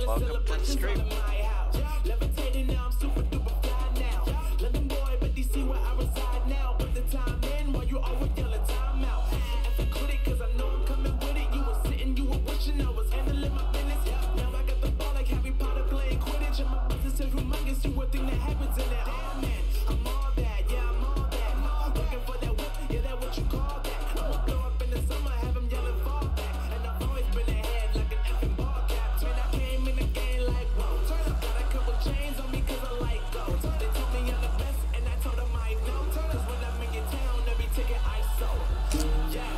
Welcome to the stream. Levitating now, I'm super duper fly now. London boy, but DC where I reside now. Put the time in while you always yelling time out. If you quit it, cause I know I'm coming with it. You were sitting, you were wishing I was handling my business. Now I got the ball like Harry Potter playing Quidditch. And my business is humongous, you would think that happens in there. Damn man, I'm all that, yeah, I'm all that. Looking for that whip, yeah, that what you call that. I'ma blow up in the summer, have them yelling fall back. And I've always been ahead like an effing ball cap. Man, I came in the game like, whoa. Got a couple chains on me cause I like gold. They told me I'm the best and I told them I know. Cause when I'm in your town, every ticket ISO. Yeah,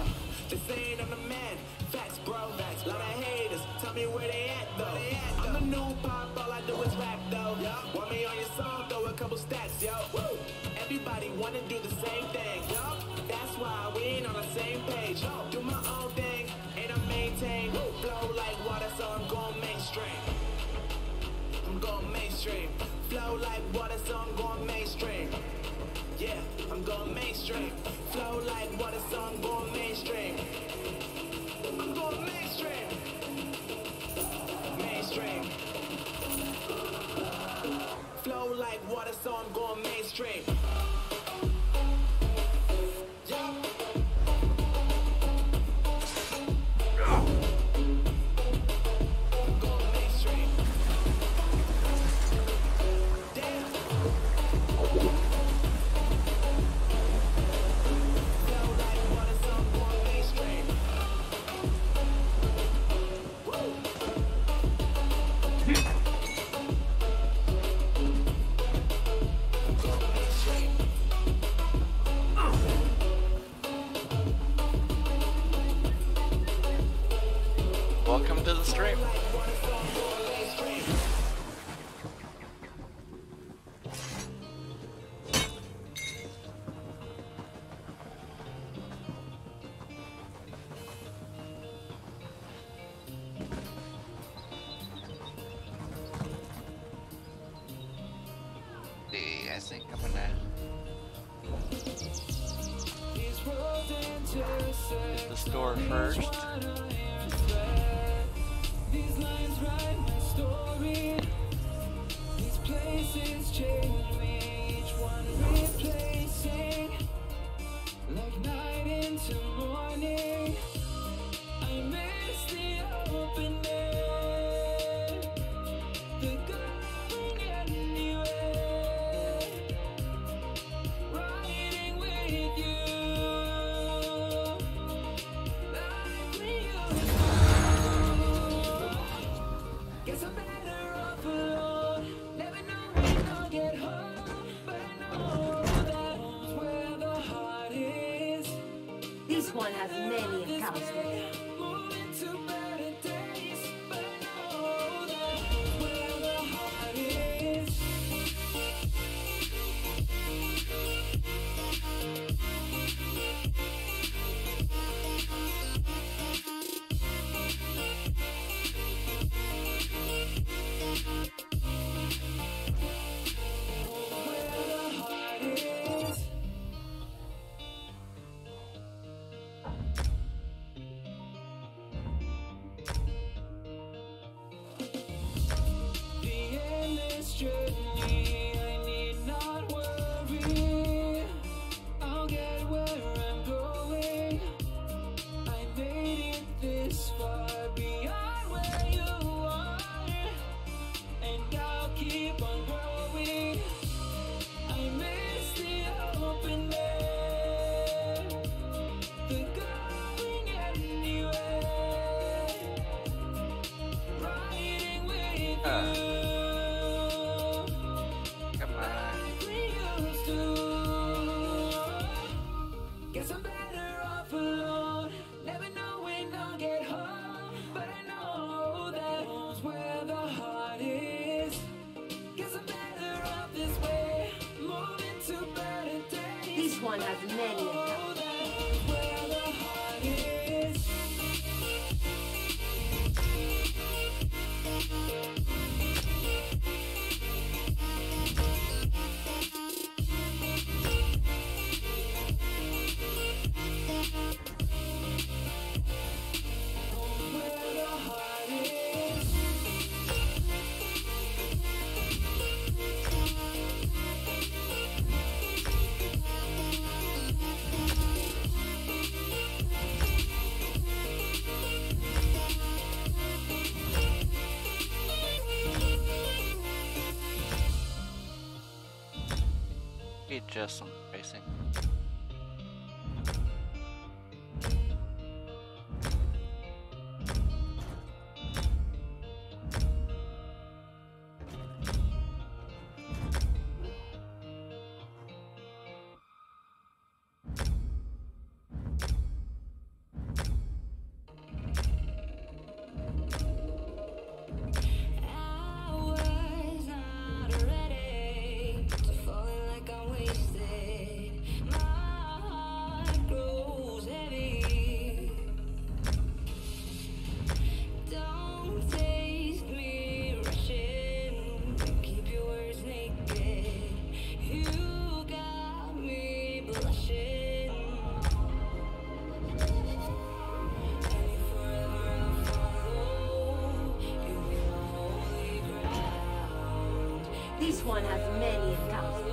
they saying I'm the man. Facts, bro. Facts. Lot of haters. Tell me where they at though. I'm the new pop, all I do is rap though. Want me on your song, throw a couple stats, yo. Woo. Everybody wanna do the same thing. That's why we ain't on the same page. Do my own thing and I maintain. Flow like water, so I'm going mainstream. I'm going mainstream. Flow like water, so I'm going mainstream. Yeah, I'm going mainstream. Flow like water, so I'm going mainstream. I'm going mainstream. Mainstream. Flow like water, so I'm going mainstream. Yeah. Welcome to the stream. I think I'm gonna hit the store first. These lines write my story. These places change me, each one replacing. Like night into morning, I miss the open air. The going anywhere, riding with you. Like we used to. Guess I'm better off alone. Never know when I'll get home, but I know that home's where the heart is. This one has many accounts. Moving to better days, but I know that home's where the heart is. Where the heart is. The endless journey, I need not worry. I'll get where I'm going. I made it this far beyond where you are, and I'll keep on growing. I miss the open air, the going anywhere, riding with you. Come on. Like we used to. Guess I'm better off alone. Never know when I'll get home, but I know that home's where the heart is. Guess I'm better off this way, moving to better days. This one has many accounts. Know that home's where the heart is. Where the heart is. adjust some spacing. This one has many encounters.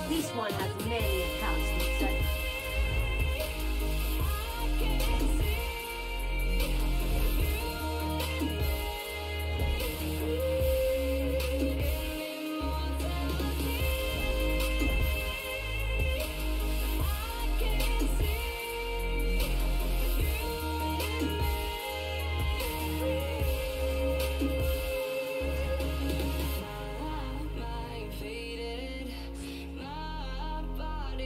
This one has many accounts inside. My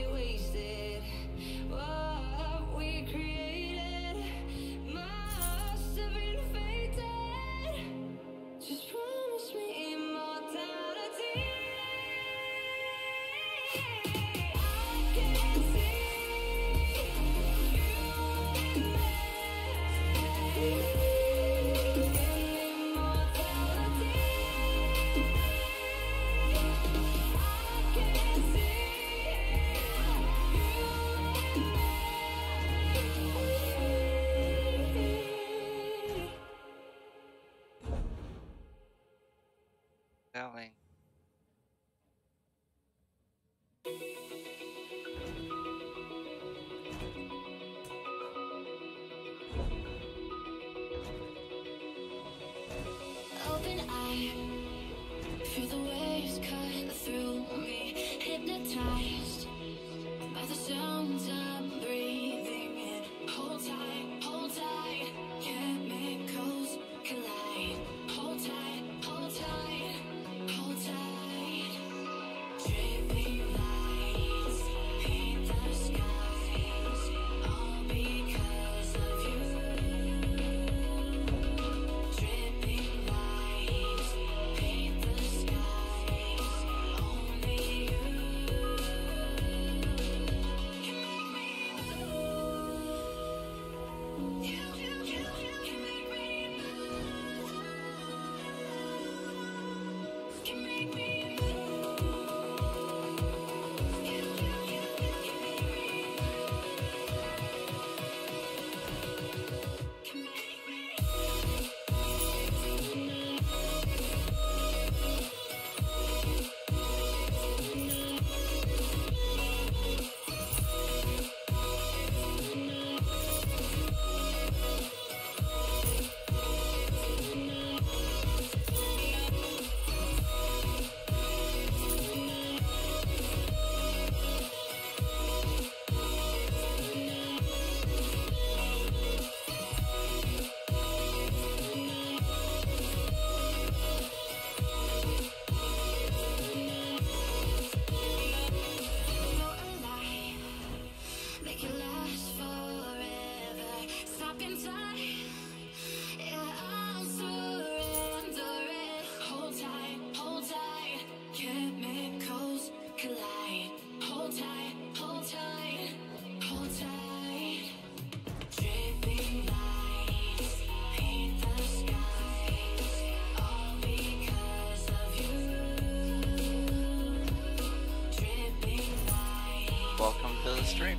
to the stream.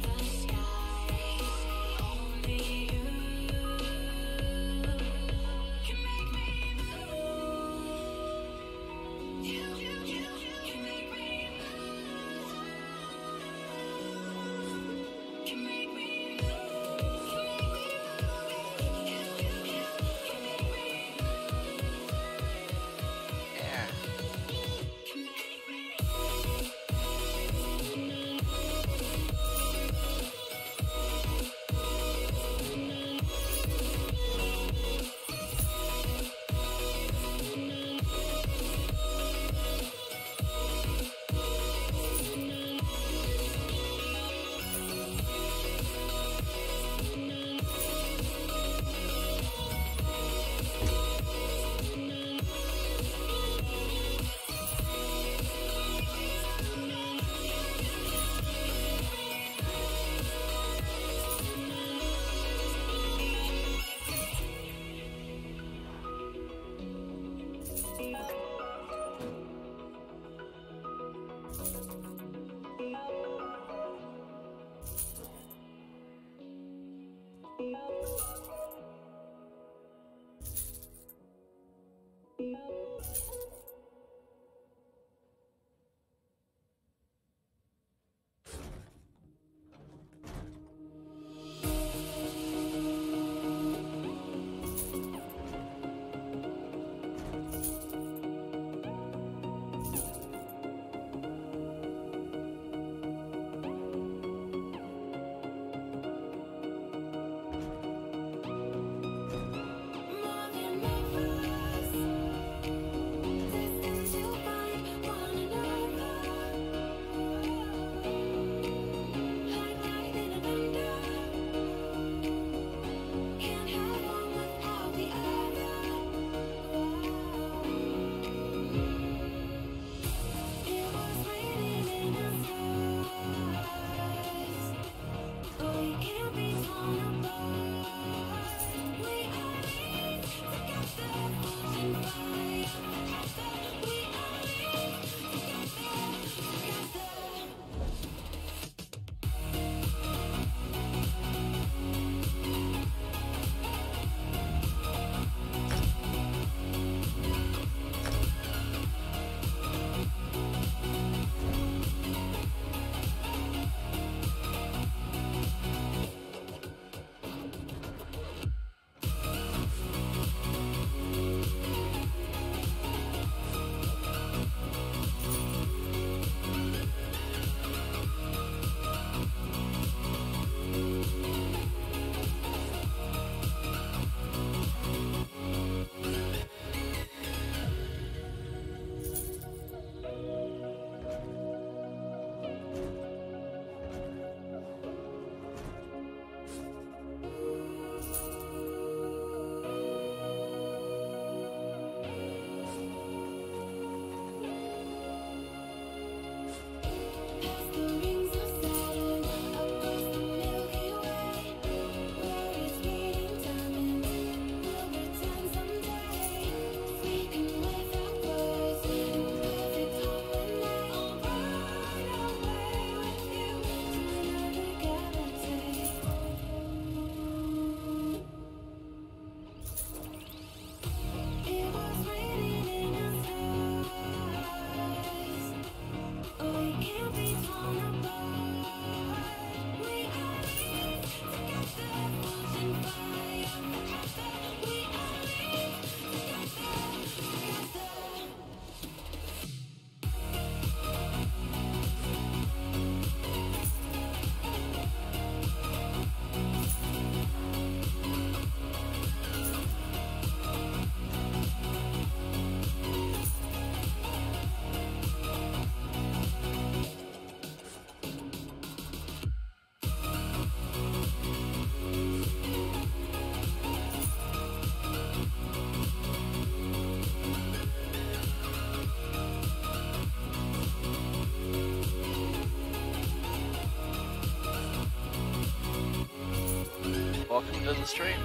Welcome to the stream.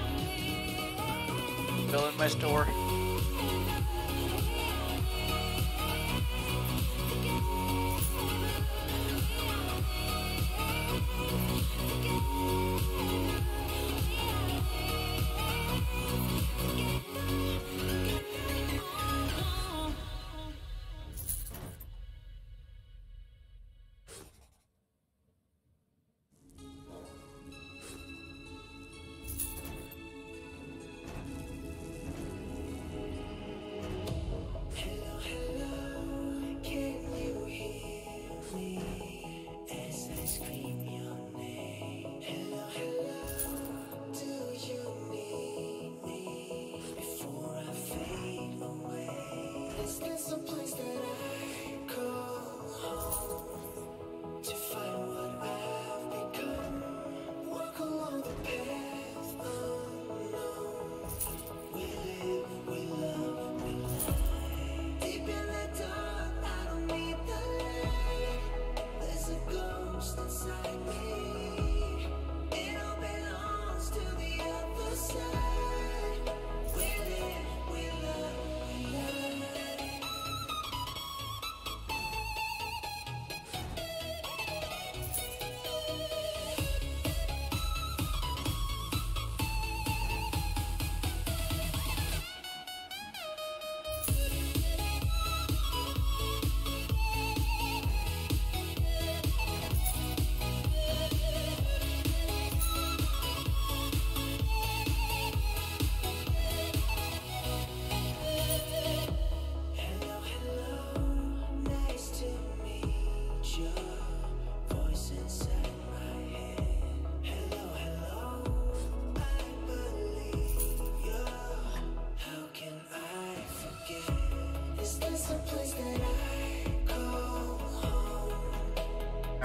Still in my store.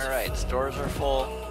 Alright, stores are full.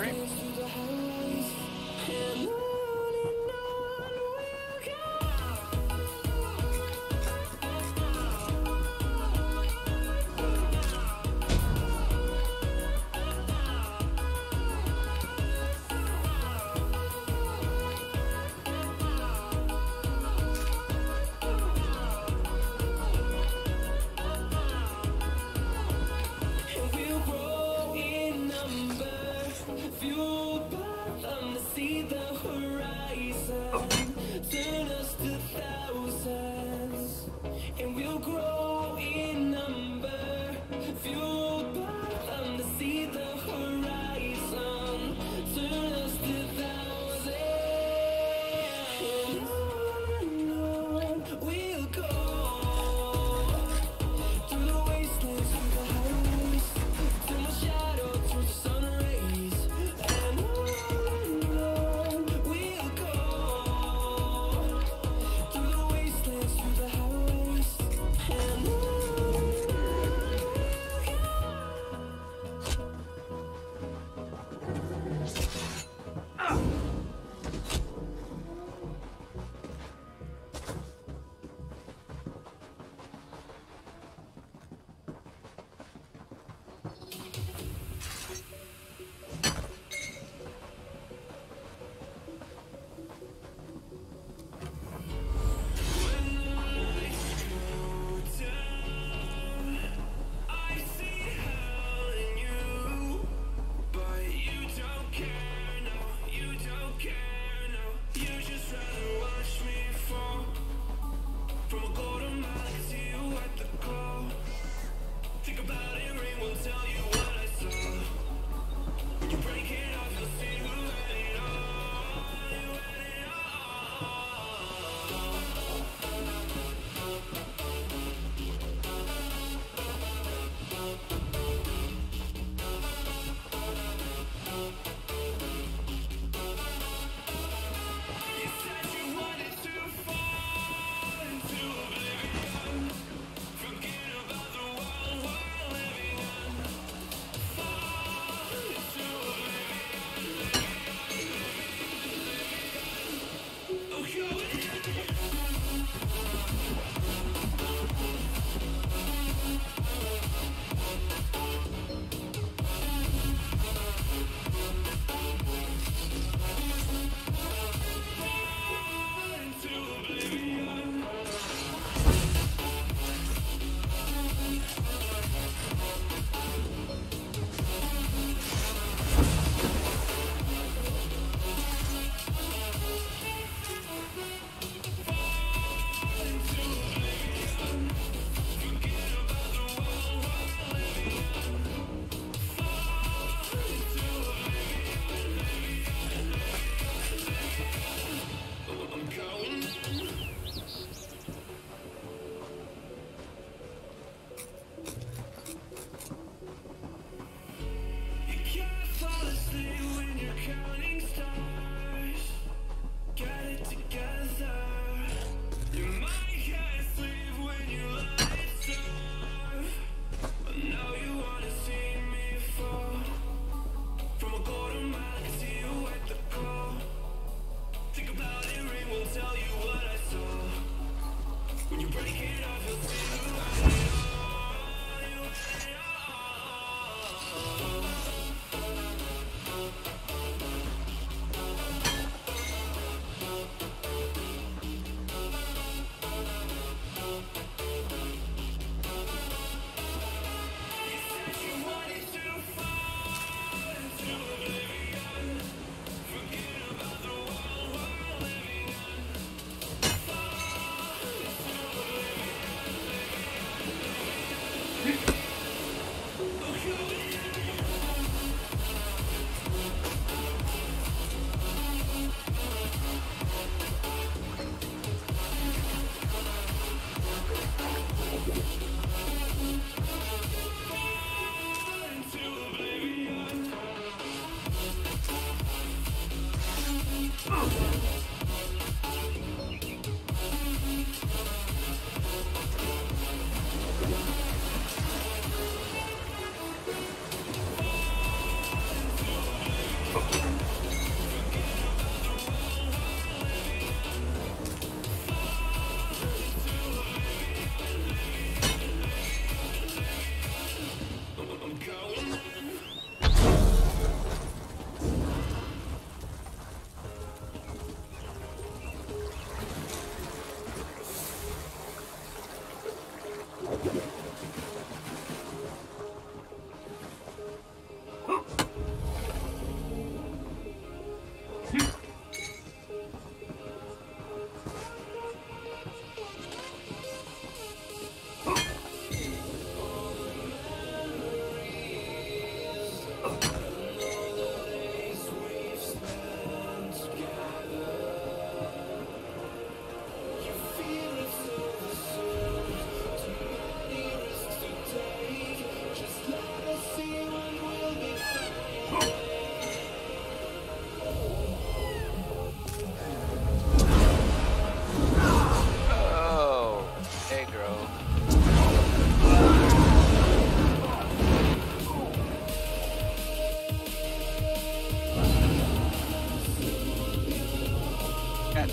stream.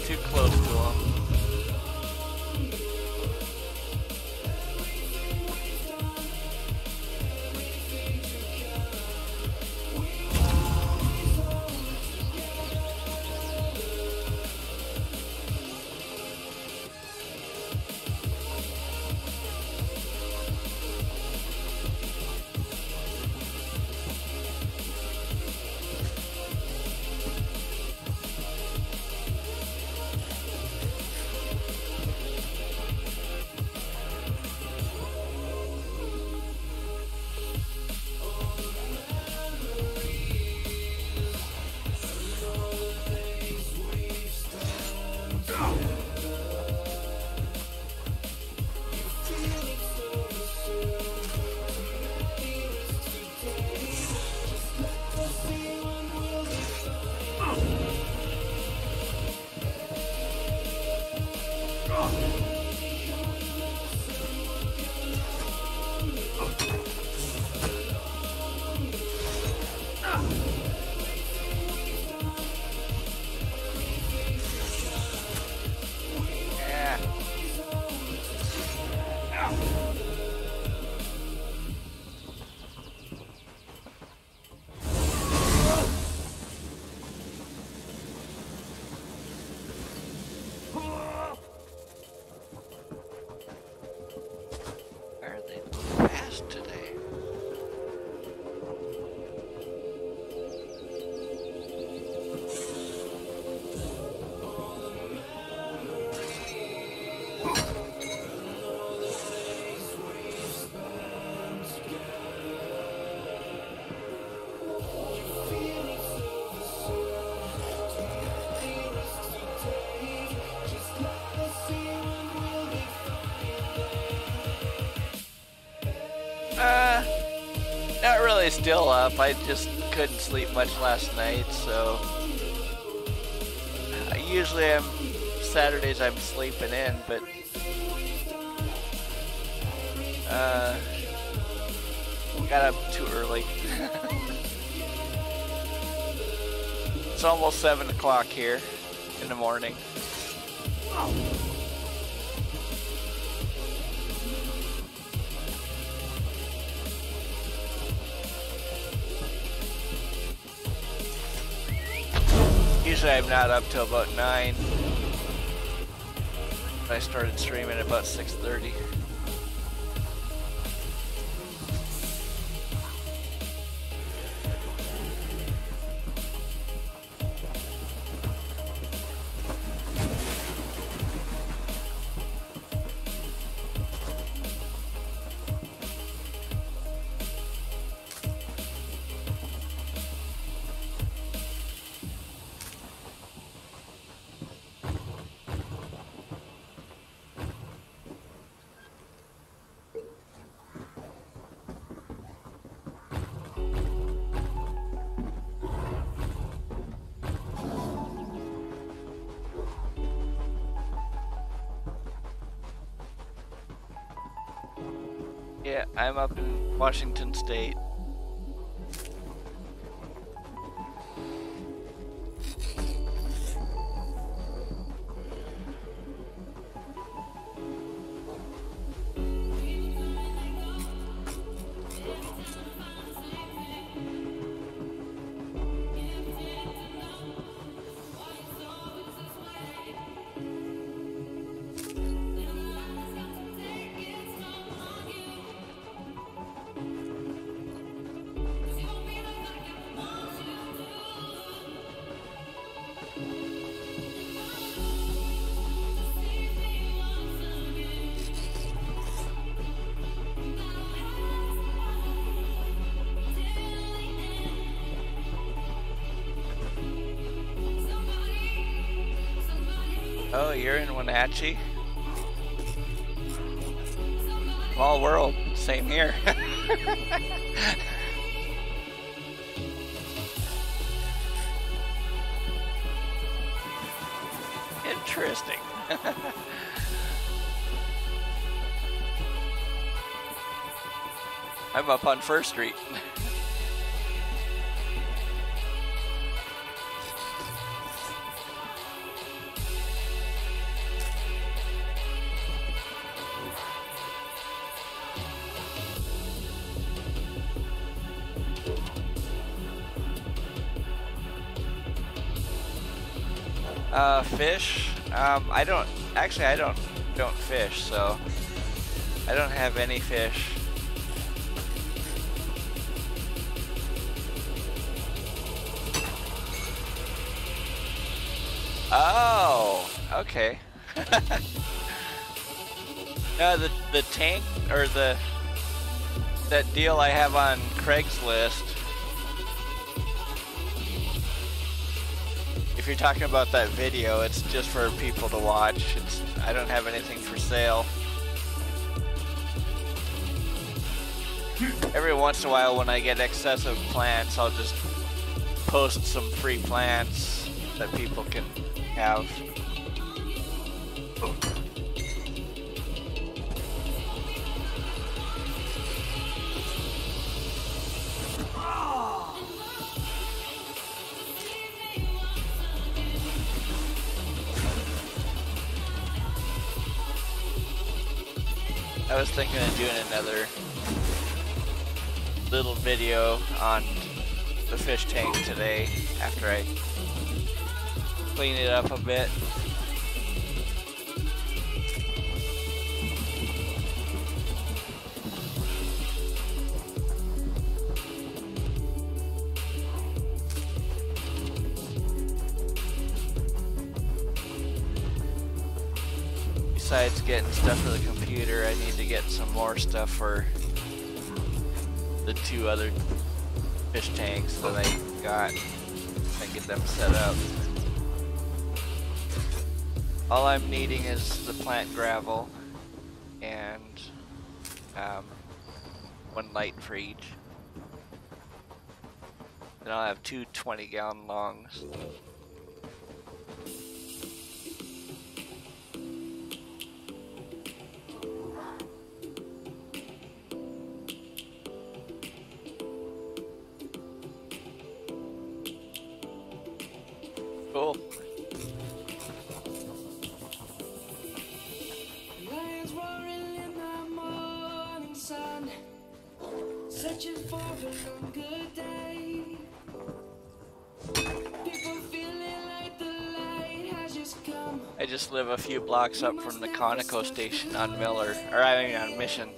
too close to him. Not really still up. I just couldn't sleep much last night, so usually Saturdays I'm sleeping in, but got up too early. It's almost 7 o'clock here in the morning. Usually I'm not up till about 9. I started streaming at about 6:30. Yeah, I'm up in Washington State. Oh, you're in Wenatchee? Small world, same here. Interesting. I'm up on First Street. Fish? I don't fish, so I don't have any fish. Oh, okay. No, the tank or that deal I have on Craigslist. If you're talking about that video, it's just for people to watch. I don't have anything for sale. Every once in a while when I get excessive plants, I'll just post some free plants that people can have. I was thinking of doing another little video on the fish tank today after I clean it up a bit. Besides getting stuff for the computer, I need to get some more stuff for the 2 other fish tanks that I got and get them set up. All I'm needing is the plant gravel and 1 light for each. Then I'll have 2 20-gallon longs. Cool. Lions roaring in the morning sun, searching for a good day. People feeling like the light has just come. I just live a few blocks up from the Conoco station on Miller, or I mean on Mission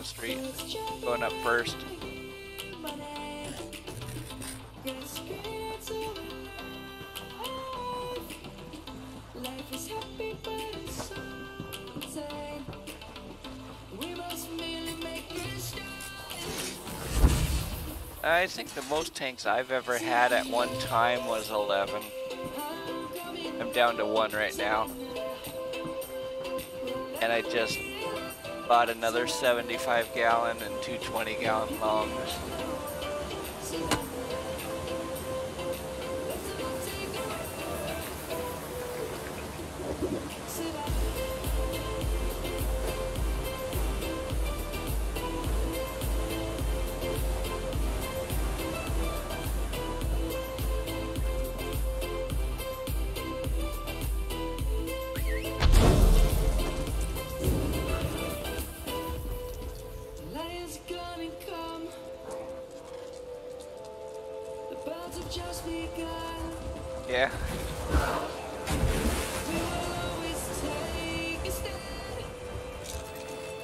Street, going up first. Life is happy, but it's so insane. We must merely make it stop. I think the most tanks I've ever had at one time was 11. I'm down to 1 right now. And I just bought another 75-gallon and 2 20-gallon longs. Lions gonna come. The birds have just begun. Yeah. We will always take a stand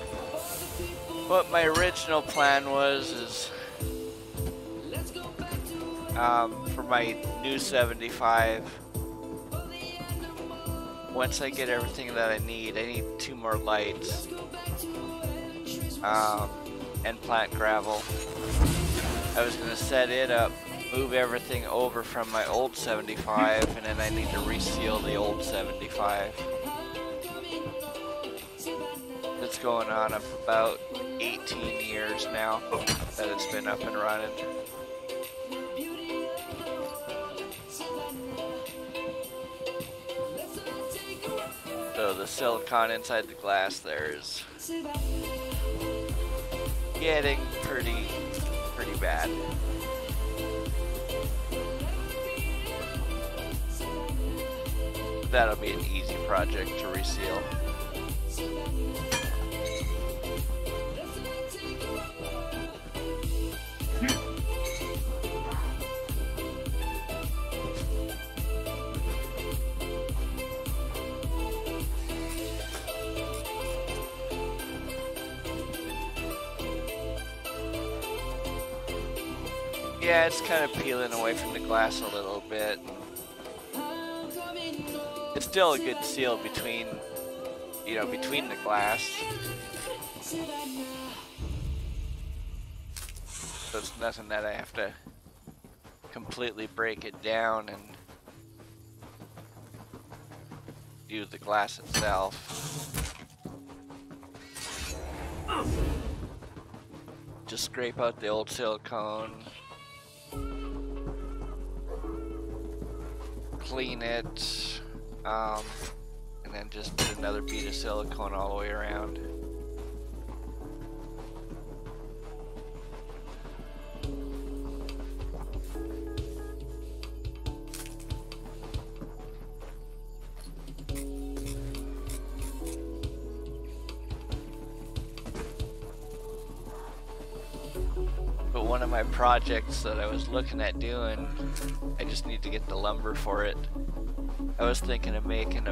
for the people. What my original plan was is Let's go back to for my new 75, once I get everything that I need 2 more lights and plant gravel. I was going to set it up, move everything over from my old 75, and then I need to reseal the old 75. It's going on of about 18 years now that it's been up and running. So the silicon inside the glass there is getting pretty bad. That'll be an easy project to reseal. Yeah, it's kind of peeling away from the glass a little bit. It's still a good seal between, you know, between the glass. So it's nothing that I have to completely break it down and do the glass itself. Just scrape out the old silicone, clean it, and then just put another bead of silicone all the way around. But one of my projects that I was looking at doing, I just need to get the lumber for it. I was thinking of making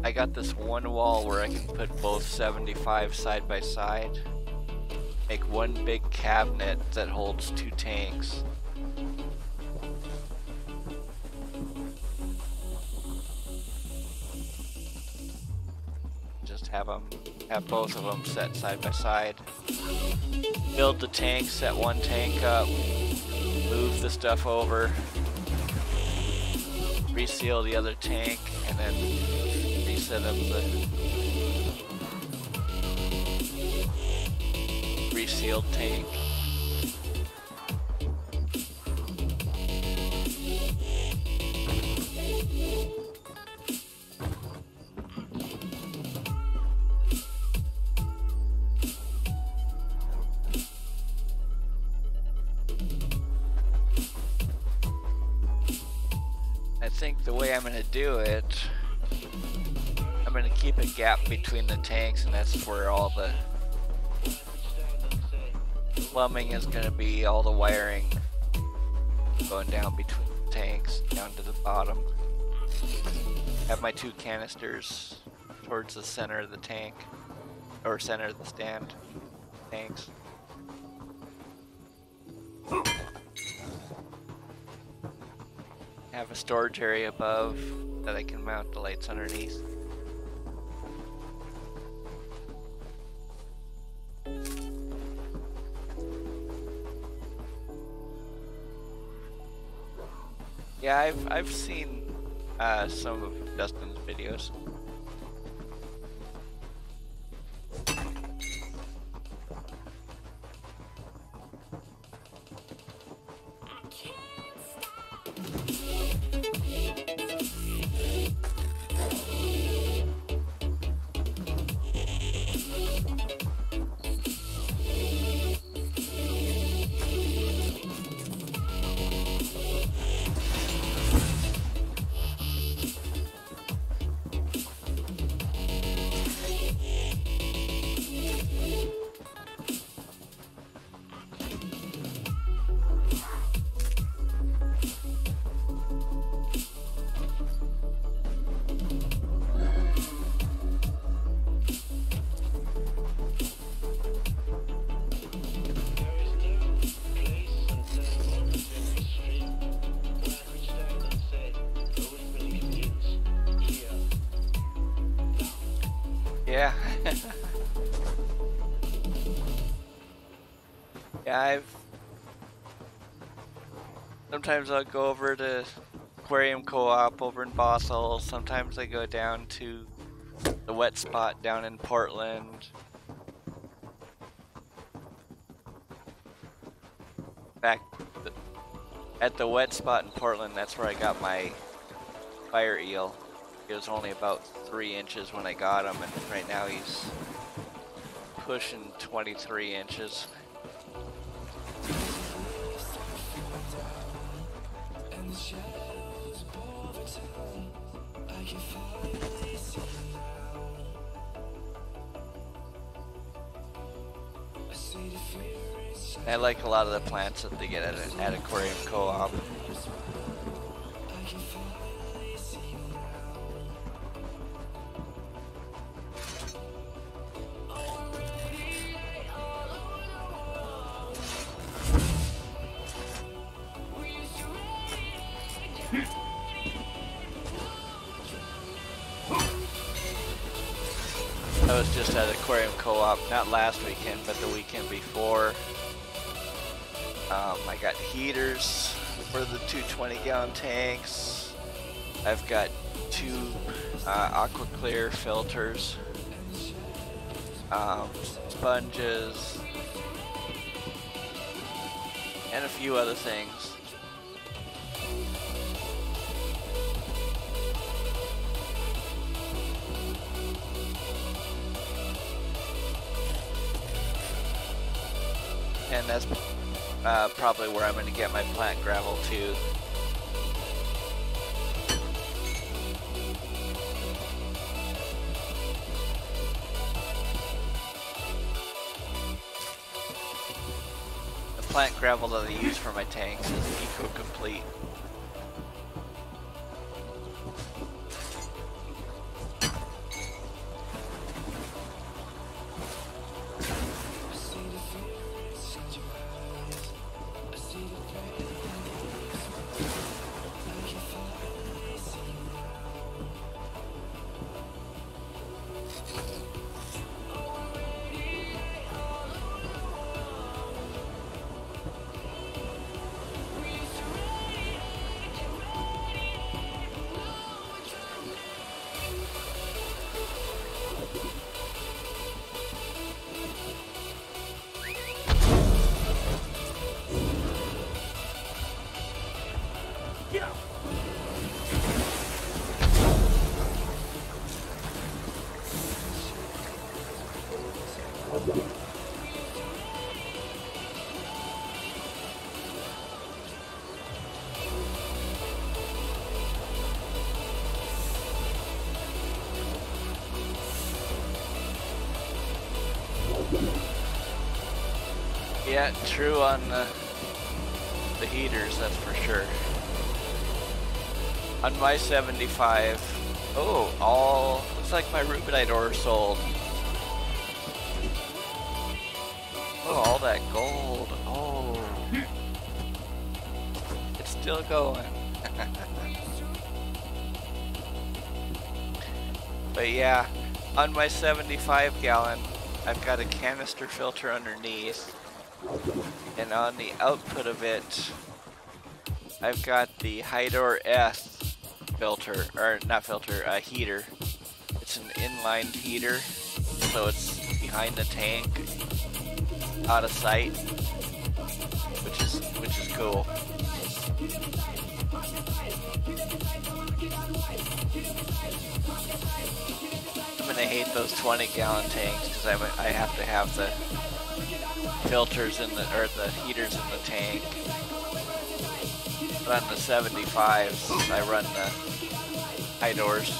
I got this one wall where I can put both 75 side by side. Make one big cabinet that holds 2 tanks. Just have both of them set side by side. Build the tank, set one tank up, move the stuff over, reseal the other tank, and then reset up the resealed tank. I think the way I'm going to do it, I'm going to keep a gap between the tanks, and that's where all the plumbing is going to be, all the wiring going down between the tanks, down to the bottom. Have my 2 canisters towards the center of the tank, or center of the stand tanks. Have a storage area above that I can mount the lights underneath. Yeah, I've seen some of Dustin's videos. Yeah. Yeah, sometimes I'll go over to Aquarium Co-op over in Bothell. Sometimes I go down to the wet spot down in Portland. Back at the wet spot in Portland, that's where I got my fire eel. He was only about 3 inches when I got him, and right now he's pushing 23 inches. I like a lot of the plants that they get at Aquarium Co-op. I was just at Aquarium Co-op, not last weekend, but the weekend before. I got heaters for the 220-gallon tanks. I've got 2 aqua clear filters, sponges, and a few other things. And that's probably where I'm going to get my plant gravel too. The plant gravel that I use for my tanks is eco-complete. Yeah, true on the heaters, that's for sure. On my 75, oh, looks like my Rubinite ore sold. Oh, all that gold, oh. It's still going. But yeah, on my 75-gallon, I've got a canister filter underneath. And on the output of it, I've got the Hydor S filter, or not filter, heater. It's an inline heater, so it's behind the tank, out of sight, which is cool. I'm gonna hate those 20-gallon tanks because I have to have the filters in the, or the heaters in the tank. But on the 75s, I run the high doors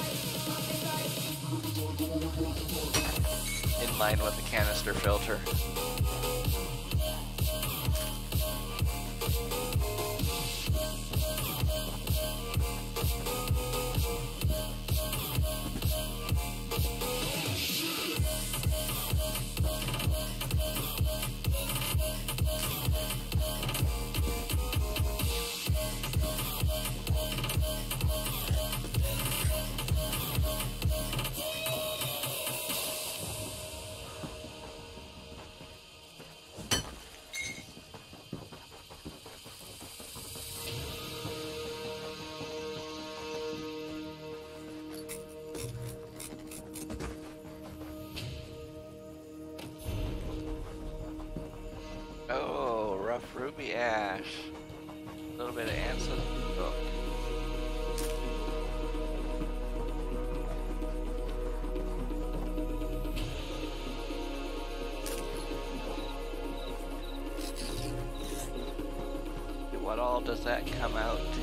in line with the canister filter. Oh, rough ruby ash. A little bit of ancestral. Oh. What all does that come out to?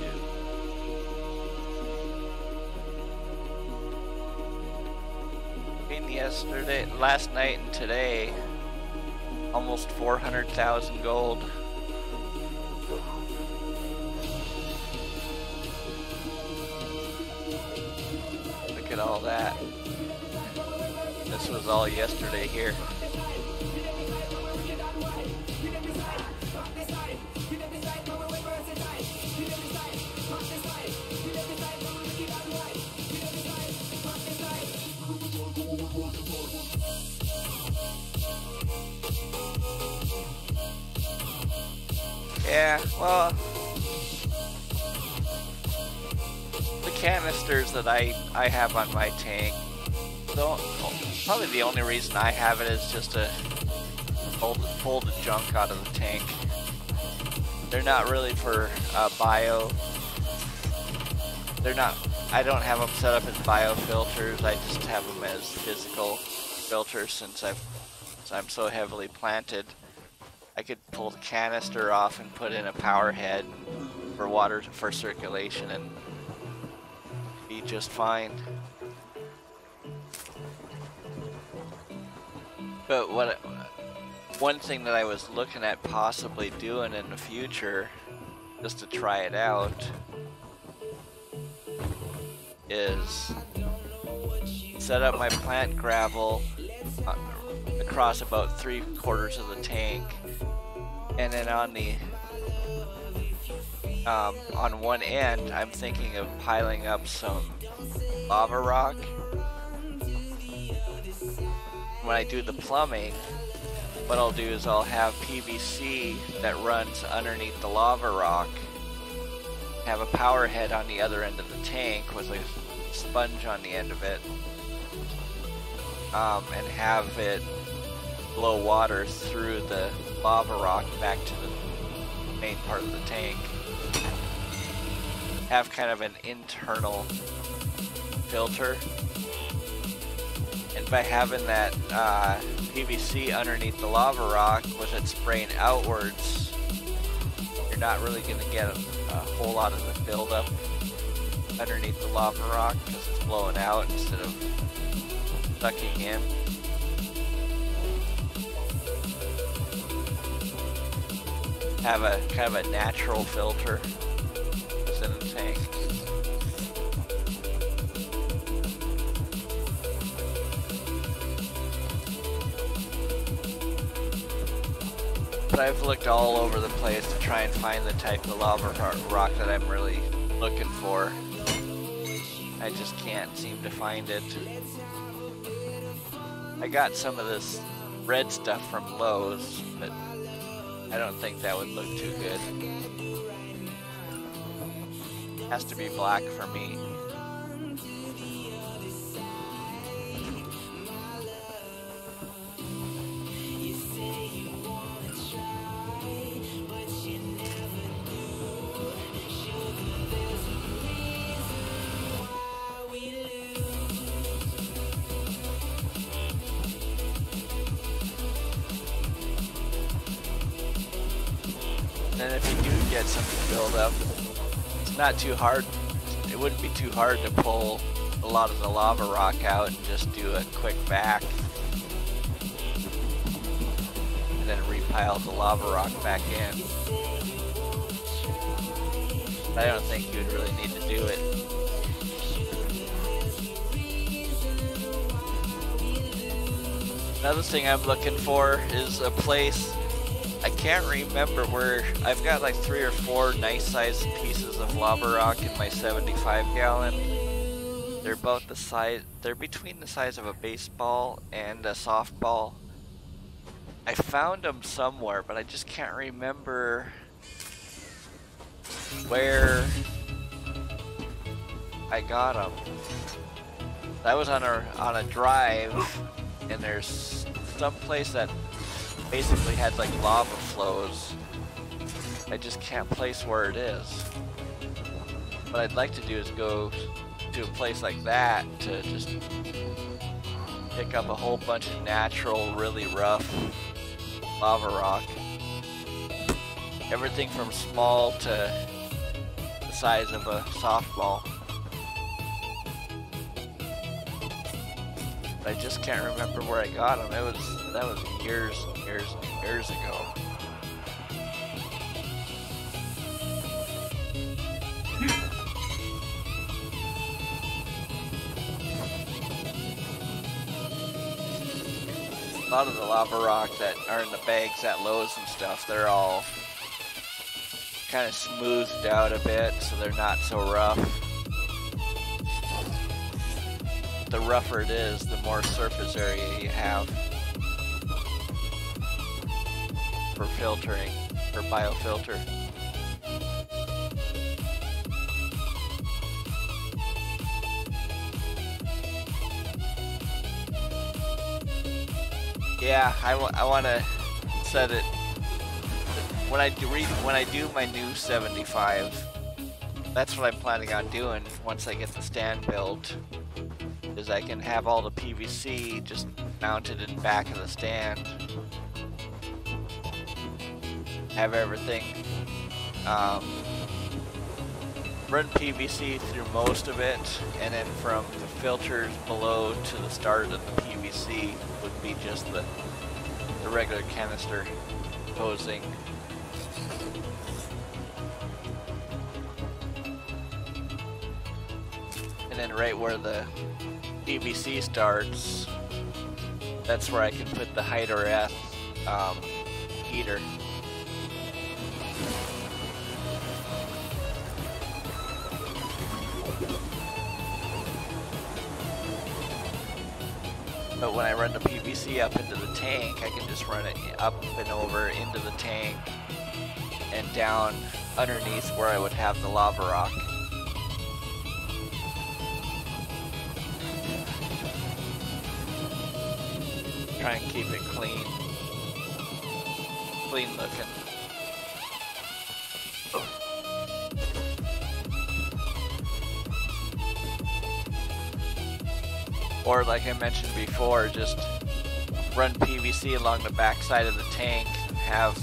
Yesterday, last night and today, almost 400,000 gold. Look at all that. This was all yesterday here. Yeah, well, the canisters that I have on my tank, probably the only reason I have it is just to pull the junk out of the tank. They're not really for bio. They're not. I don't have them set up as bio filters. I just have them as physical filters since I'm so heavily planted. I could pull the canister off and put in a power head for water for circulation and be just fine. But one thing that I was looking at possibly doing in the future, just to try it out, is set up my plant gravel across about 3/4 of the tank, and then on the on one end I'm thinking of piling up some lava rock. When I do the plumbing, what I'll do is I'll have PVC that runs underneath the lava rock, have a power head on the other end of the tank with a sponge on the end of it, and have it blow water through the lava rock back to the main part of the tank. Have kind of an internal filter, and by having that PVC underneath the lava rock with it spraying outwards, you're not really going to get a whole lot of the buildup underneath the lava rock because it's blowing out instead of sucking in. Have a kind of a natural filter within the tank. But I've looked all over the place to try and find the type of lava rock that I'm really looking for. I just can't seem to find it. I got some of this red stuff from Lowe's, but I don't think that would look too good. Has to be black for me. And if you do get something build up, it's not too hard. It wouldn't be too hard to pull a lot of the lava rock out and just do a quick vac, and then repile the lava rock back in. But I don't think you would really need to do it. Another thing I'm looking for is a place. I can't remember where. I've got like 3 or 4 nice sized pieces of lava rock in my 75 gallon. They're about the size, they're between the size of a baseball and a softball. I found them somewhere, but I just can't remember where I got them. I was on a drive, and there's some place that basically had like lava flows. I just can't place where it is. What I'd like to do is go to a place like that to just pick up a whole bunch of natural, really rough lava rock. Everything from small to the size of a softball. But I just can't remember where I got them. That was years and years and years ago. A lot of the lava rock that are in the bags at Lowe's and stuff, they're all kind of smoothed out a bit, so they're not so rough. The rougher it is, the more surface area you have for filtering or biofilter. Yeah, I want to set it when I do my new 75. That's what I'm planning on doing once I get the stand built. Is I can have all the PVC just mounted in back of the stand. Have everything. Run PVC through most of it, and then from the filters below to the start of the PVC would be just the regular canister hosing. And then right where the PVC starts, that's where I can put the Hydro-F heater. But when I run the PVC up into the tank, I can just run it up and over into the tank and down underneath where I would have the lava rock. Try and keep it clean looking. Or like I mentioned before, just run PVC along the backside of the tank and have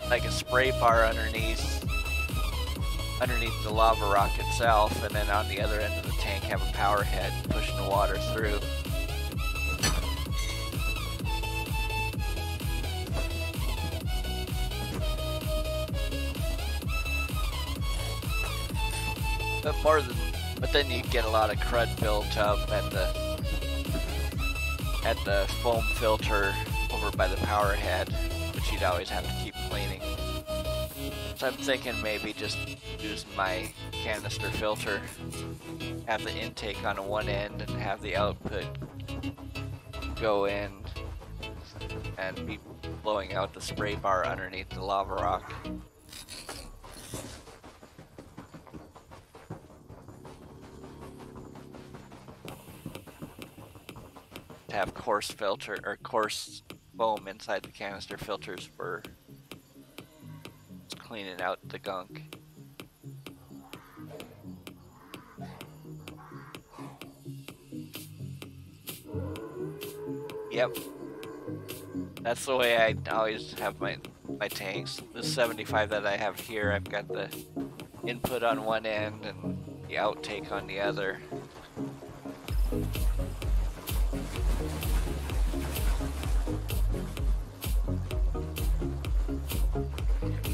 like a spray bar underneath the lava rock itself, and then on the other end of the tank have a power head pushing the water through. But then you get a lot of crud built up at the foam filter over by the power head, which you'd always have to keep cleaning. So I'm thinking maybe just use my canister filter, have the intake on one end and have the output go in and be blowing out the spray bar underneath the lava rock. Have coarse filter or coarse foam inside the canister filters for cleaning out the gunk. Yep, that's the way I always have my tanks. The 75 that I have here, I've got the input on one end and the outtake on the other.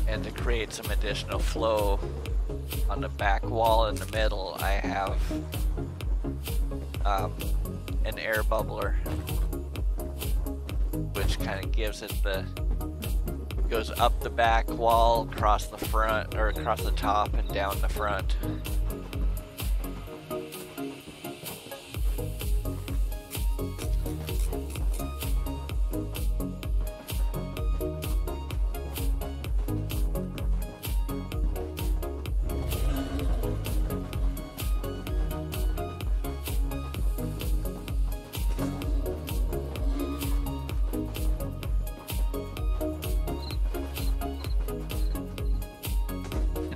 And to create some additional flow on the back wall in the middle, I have an air bubbler, which kind of gives it goes up the back wall, across the front, or across the top and down the front.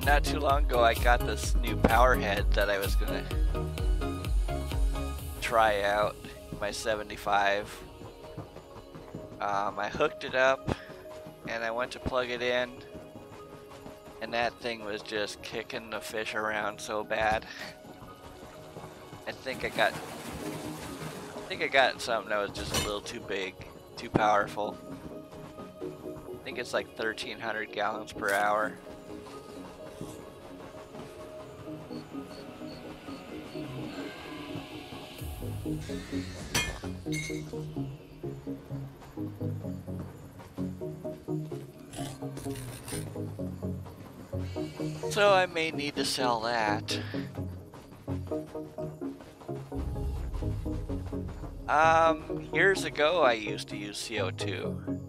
Not too long ago, I got this new power head that I was gonna try out, my 75. I hooked it up and I went to plug it in, and that thing was just kicking the fish around so bad. I think I got something that was just a little too big, too powerful. I think it's like 1,300 gallons per hour. So I may need to sell that. Years ago I used to use CO2.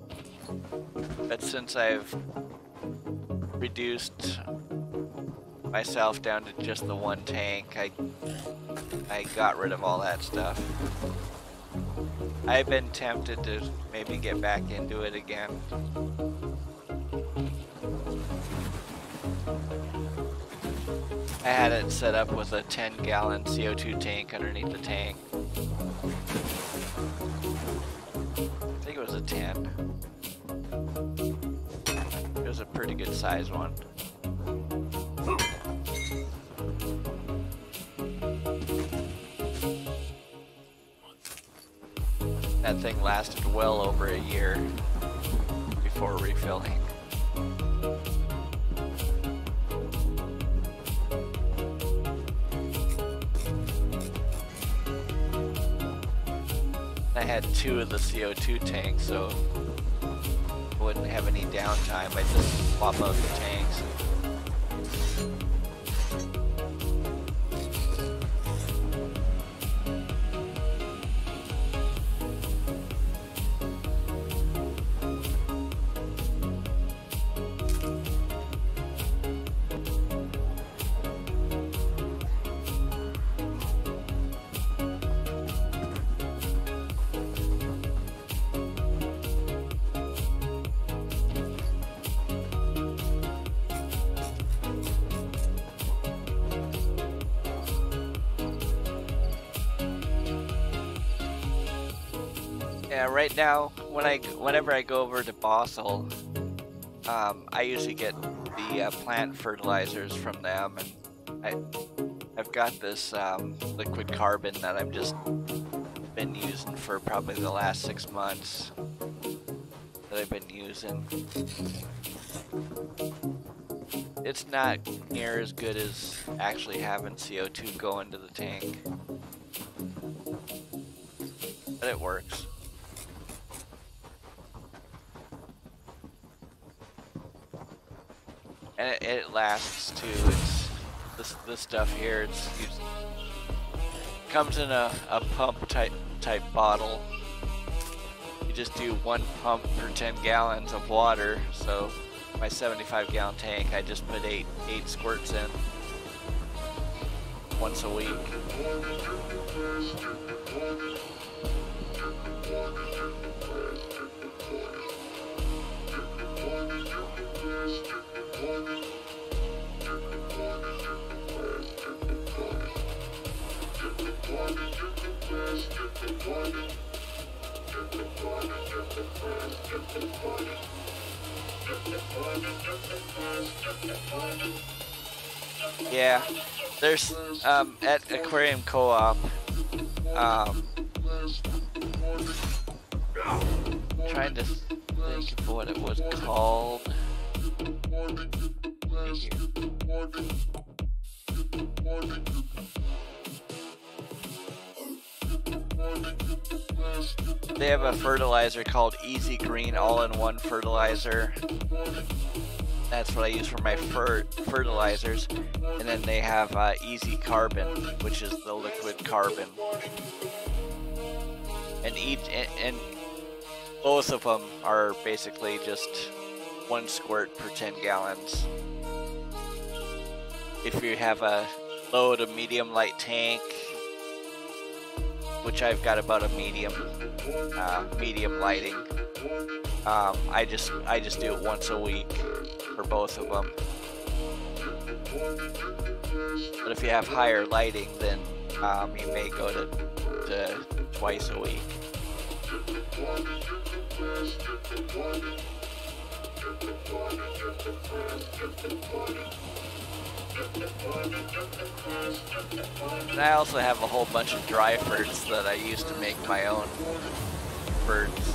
But since I've reduced myself down to just the one tank, I got rid of all that stuff. I've been tempted to maybe get back into it again. I had it set up with a 10-gallon CO2 tank underneath the tank. I think it was a 10. It was a pretty good size one. That thing lasted well over a year before refilling. I had 2 of the CO2 tanks, so I wouldn't have any downtime. I just swap out the tanks. Yeah, right now, whenever I go over to Bossel, I usually get the plant fertilizers from them, and I've got this liquid carbon that I've just been using for probably the last 6 months that I've been using. It's not near as good as actually having CO2 go into the tank, but it works. And it lasts too. It's this stuff here. It comes in a pump type bottle. You just do 1 pump per 10 gallons of water. So my 75-gallon tank, I just put 8 squirts in once a week. Yeah, there's at Aquarium Co-op, trying to think of what it was called. They have a fertilizer called Easy Green All-in-One Fertilizer. That's what I use for my fertilizers. And then they have Easy Carbon, which is the liquid carbon. And both of them are basically just 1 squirt per 10 gallons. If you have a low to medium light tank, which I've got about a medium lighting, I just do it once a week for both of them. But if you have higher lighting, then you may go to twice a week. And I also have a whole bunch of dry ferts that I use to make my own ferts.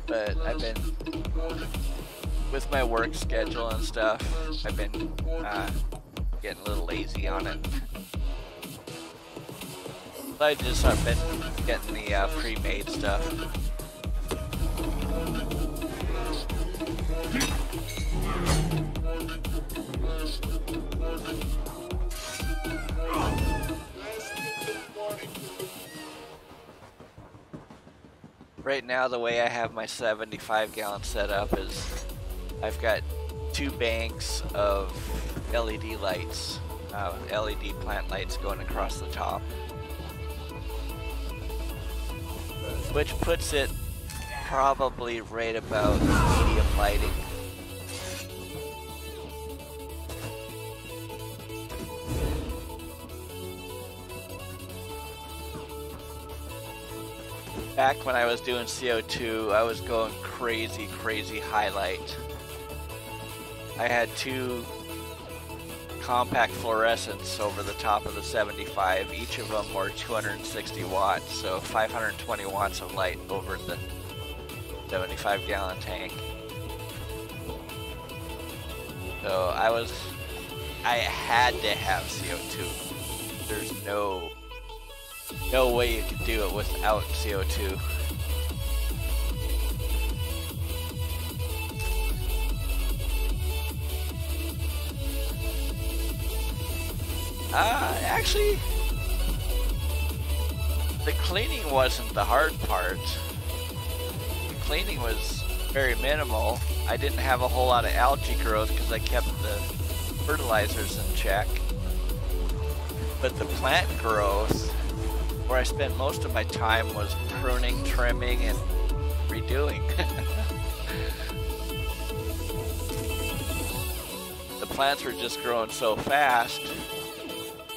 But I've been, with my work schedule and stuff, I've been getting a little lazy on it. So I just have been getting the pre-made stuff. right now the way I have my 75-gallon set up is I've got 2 banks of LED lights, LED plant lights going across the top, which puts it probably right about medium lighting. Back when I was doing CO2, I was going crazy highlight. I had 2 compact fluorescents over the top of the 75. Each of them were 260 watts, so 520 watts of light over the 75-gallon tank. So I had to have CO2. There's no way you could do it without CO2. Actually, the cleaning wasn't the hard part. The cleaning was very minimal. I didn't have a whole lot of algae growth because I kept the fertilizers in check. But the plant growth, where I spent most of my time, was pruning, trimming, and redoing. The plants were just growing so fast.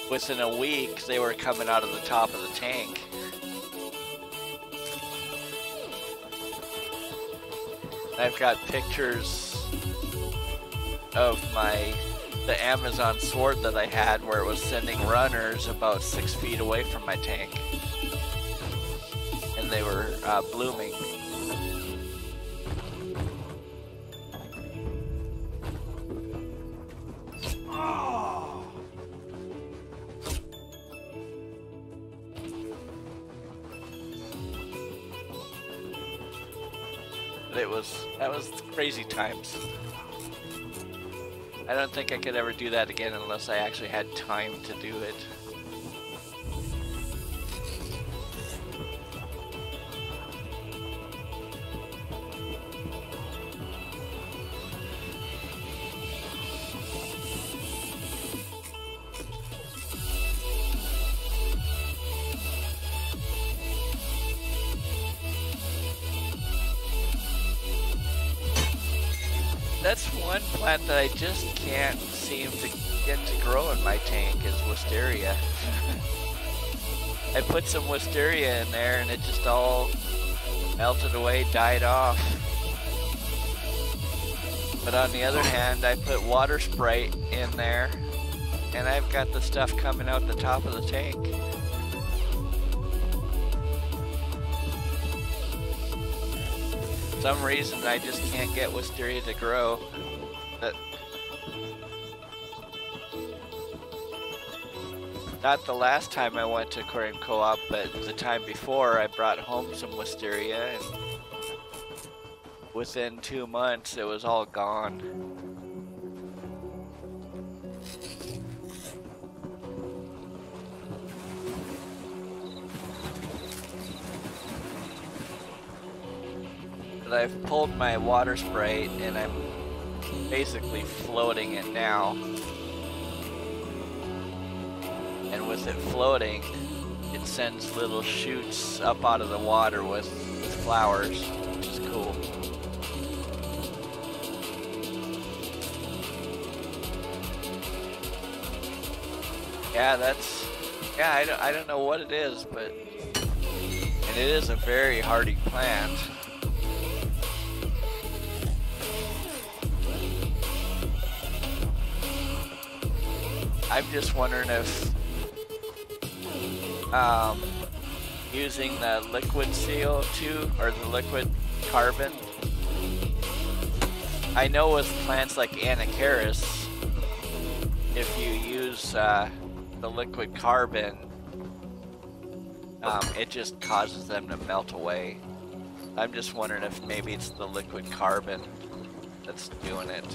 Within a week, they were coming out of the top of the tank. I've got pictures of the Amazon sword that I had where it was sending runners about 6 feet away from my tank. And they were blooming. That was crazy times. I don't think I could ever do that again unless I actually had time to do it. That's one plant that I just can't seem to get to grow in my tank is wisteria. I put some wisteria in there and it just all melted away, died off. But on the other hand, I put water sprite in there and I've got the stuff coming out the top of the tank. For some reason I just can't get wisteria to grow. Not the last time I went to aquarium co-op, but the time before I brought home some wisteria and within 2 months it was all gone. But I've pulled my water sprite and I'm basically floating it now. And with it floating, it sends little shoots up out of the water with flowers, which is cool. Yeah, I don't know what it is, but and it is a very hardy plant. I'm just wondering if using the liquid CO2 or the liquid carbon. I know with plants like Anacharis, if you use the liquid carbon, it just causes them to melt away. I'm just wondering if maybe it's the liquid carbon that's doing it.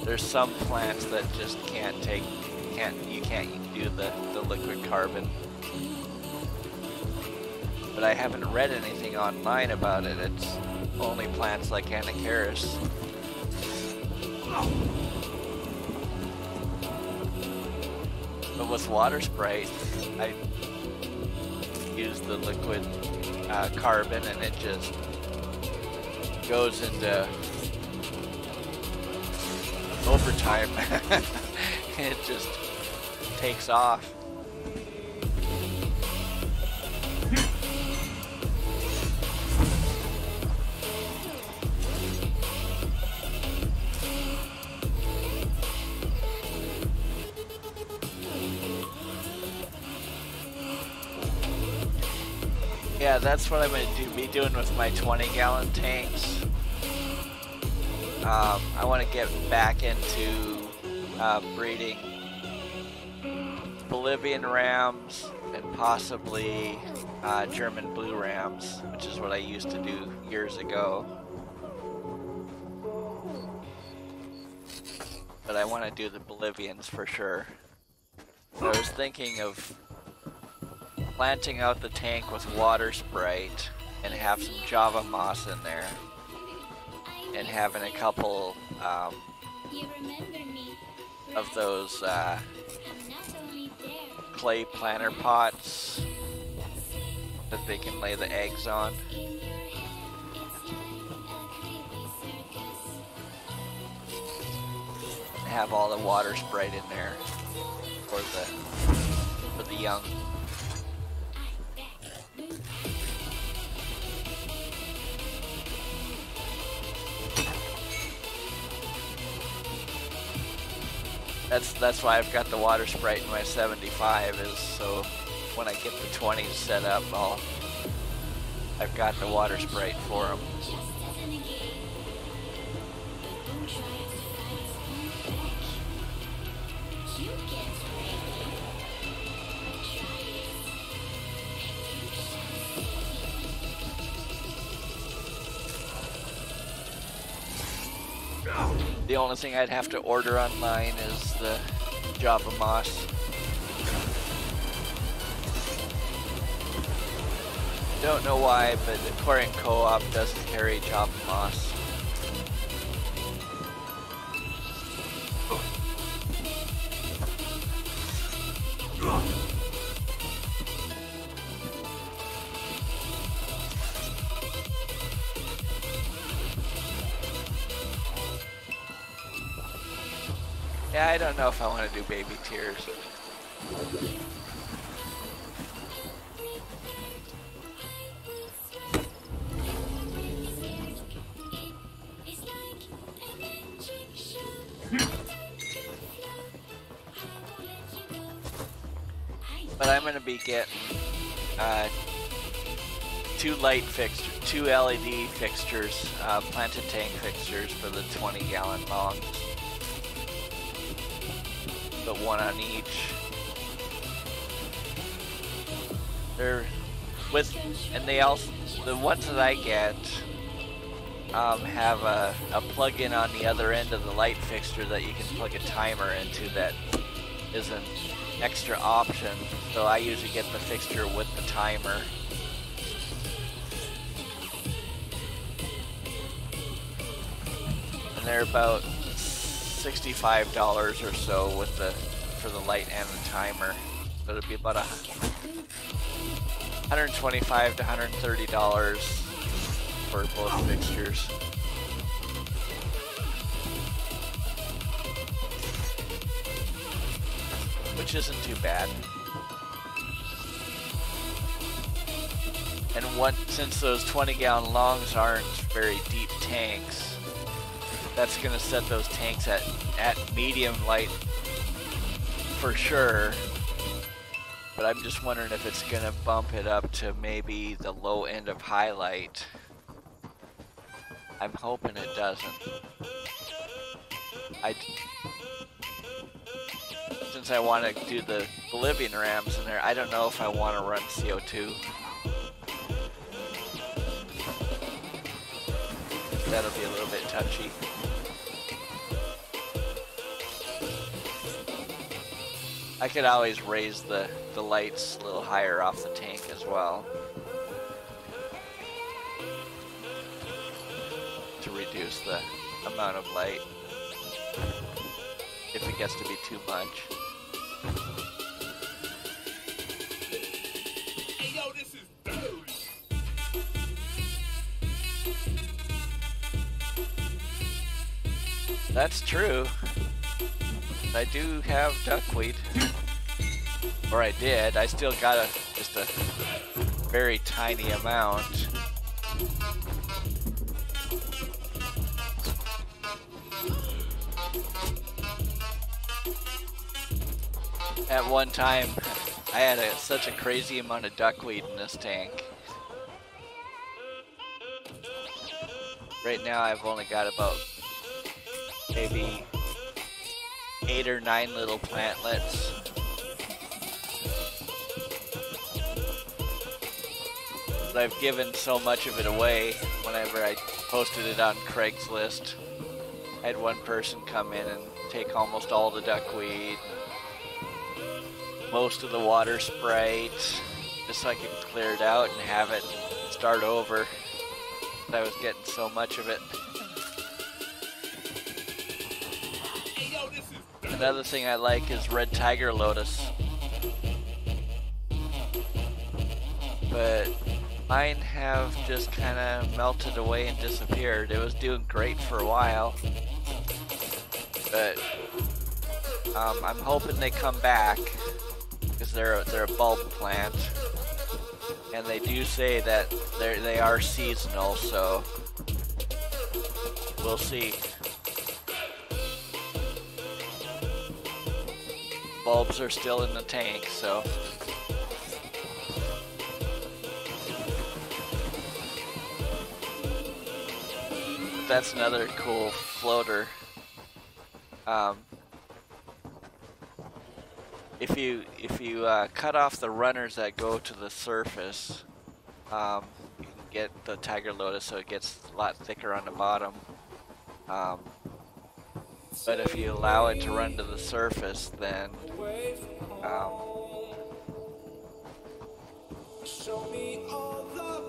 There's some plants that just you can't do the liquid carbon. but I haven't read anything online about it. It's only plants like Anacharis. But with Water Sprite, I use the liquid carbon and it just goes into overtime. It just takes off. Yeah, that's what I'm going to be doing with my 20-gallon tanks. I want to get back into breeding Bolivian rams and possibly German blue rams, which is what I used to do years ago. But I want to do the Bolivians for sure. I was thinking of planting out the tank with Water Sprite and have some Java moss in there, and having a couple of those clay planter pots that they can lay the eggs on. And have all the Water Sprite in there for the young. That's why I've got the Water Sprite in my 75, is so when I get the 20s set up, I've got the Water Sprite for them. The only thing I'd have to order online is the Java moss. Don't know why, but the current co-op doesn't carry Java moss. Yeah, I don't know if I want to do baby tears. But I'm going to be getting two LED fixtures, planted tank fixtures for the 20-gallon longs. But one on each. They also, the ones that I get have a plug-in on the other end of the light fixture that you can plug a timer into that is an extra option. So I usually get the fixture with the timer. And they're about $65 or so for the light and the timer. So it'd be about $125 to $130 for both fixtures. Which isn't too bad. And since those 20-gallon longs aren't very deep tanks, that's going to set those tanks at medium light for sure. But I'm just wondering if it's going to bump it up to maybe the low end of highlight. I'm hoping it doesn't. Since I want to do the Bolivian rams in there, I don't know if I want to run CO2. That'll be a little bit touchy. I could always raise the lights a little higher off the tank as well. reduce the amount of light if it gets to be too much. Hey, yo, this is dirty. That's true. I do have duckweed. Or I did. I still got just a very tiny amount. At one time, I had such a crazy amount of duckweed in this tank. Right now I've only got about maybe 8 or 9 little plantlets. But I've given so much of it away whenever I posted it on Craigslist. I had one person come in and take almost all the duckweed, most of the water sprite, just so I could clear it out and have it start over. But I was getting so much of it. Another thing I like is red tiger lotus. But mine have just kind of melted away and disappeared. It was doing great for a while. But I'm hoping they come back because they're a bulb plant. And they do say that they are seasonal, so we'll see. Bulbs are still in the tank, so but that's another cool floater. If you cut off the runners that go to the surface, you can get the tiger lotus so it gets a lot thicker on the bottom. But if you allow it to run to the surface, then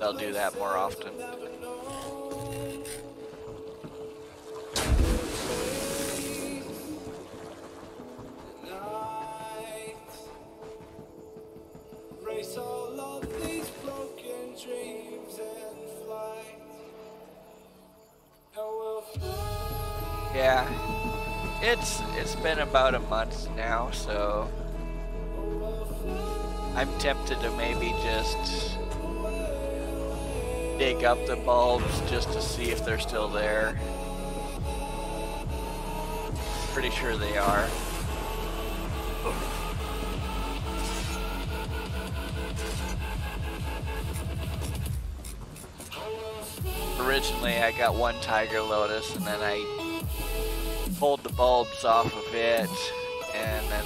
they'll do that more often. Yeah, it's been about a month now, so I'm tempted to maybe just dig up the bulbs just to see if they're still there. Pretty sure they are. Originally I got one tiger lotus and then I pulled the bulbs off of it and then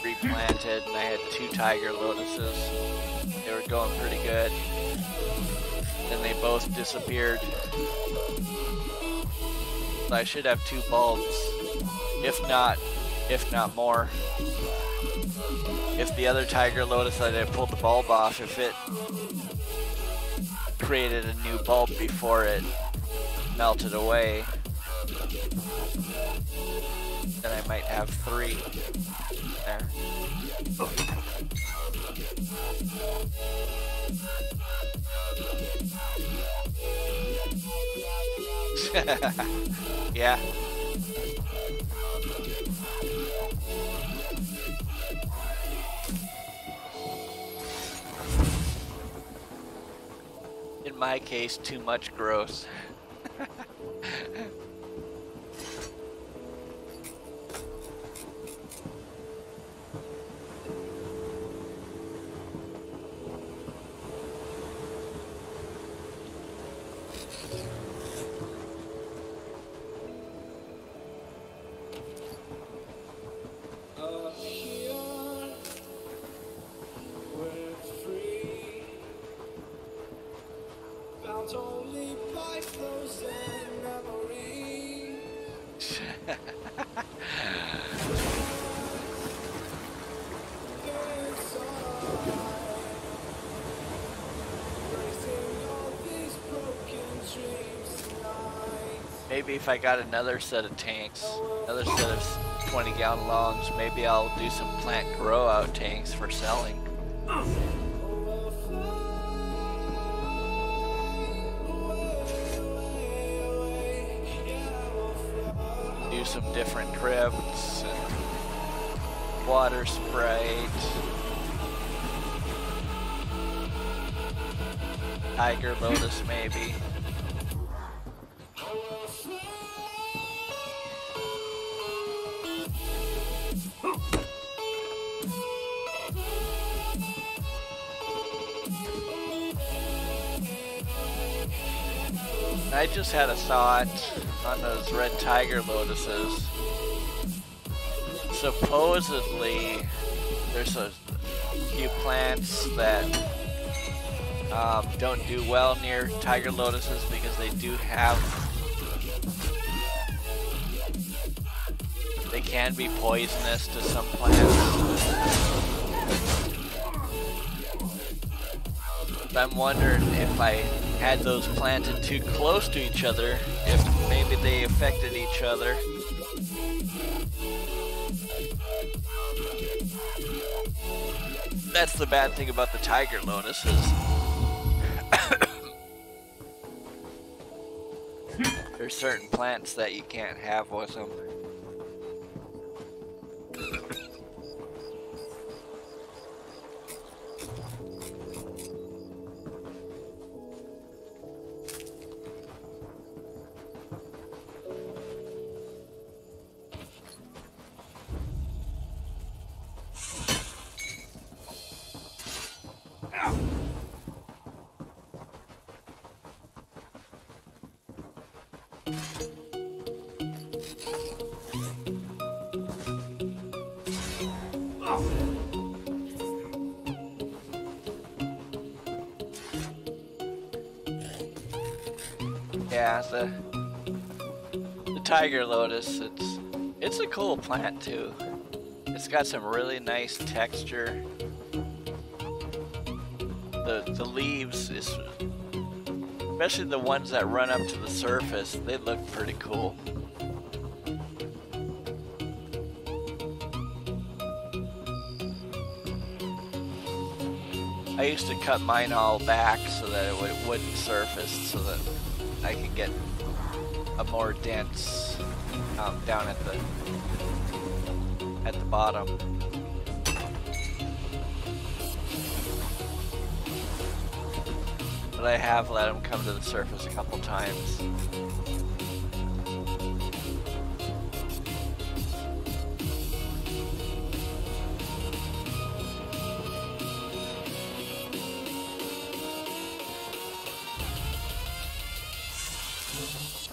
replanted, and I had 2 tiger lotuses. They were going pretty good. Then they both disappeared. So I should have 2 bulbs, if not more. If the other tiger lotus that I pulled the bulb off, if it created a new bulb before it melted away, then I might have 3 there. Yeah. In my case, too much growth. maybe if I got another set of tanks, another set of 20-gallon longs, maybe I'll do some plant grow out tanks for selling. Do some different crypts and water sprite, tiger lotus maybe. I just had a thought on those red tiger lotuses. Supposedly, there's a few plants that don't do well near tiger lotuses because they can be poisonous to some plants. I'm wondering if I had those planted too close to each other, if maybe they affected each other. That's the bad thing about the tiger lotuses. There's certain plants that you can't have with them. Yeah, the tiger lotus, it's a cool plant too. It's got some really nice texture. The leaves, especially the ones that run up to the surface, they look pretty cool. I used to cut mine all back so that it wouldn't surface, so that I could get a more dense down at the bottom. But I have let them come to the surface a couple times.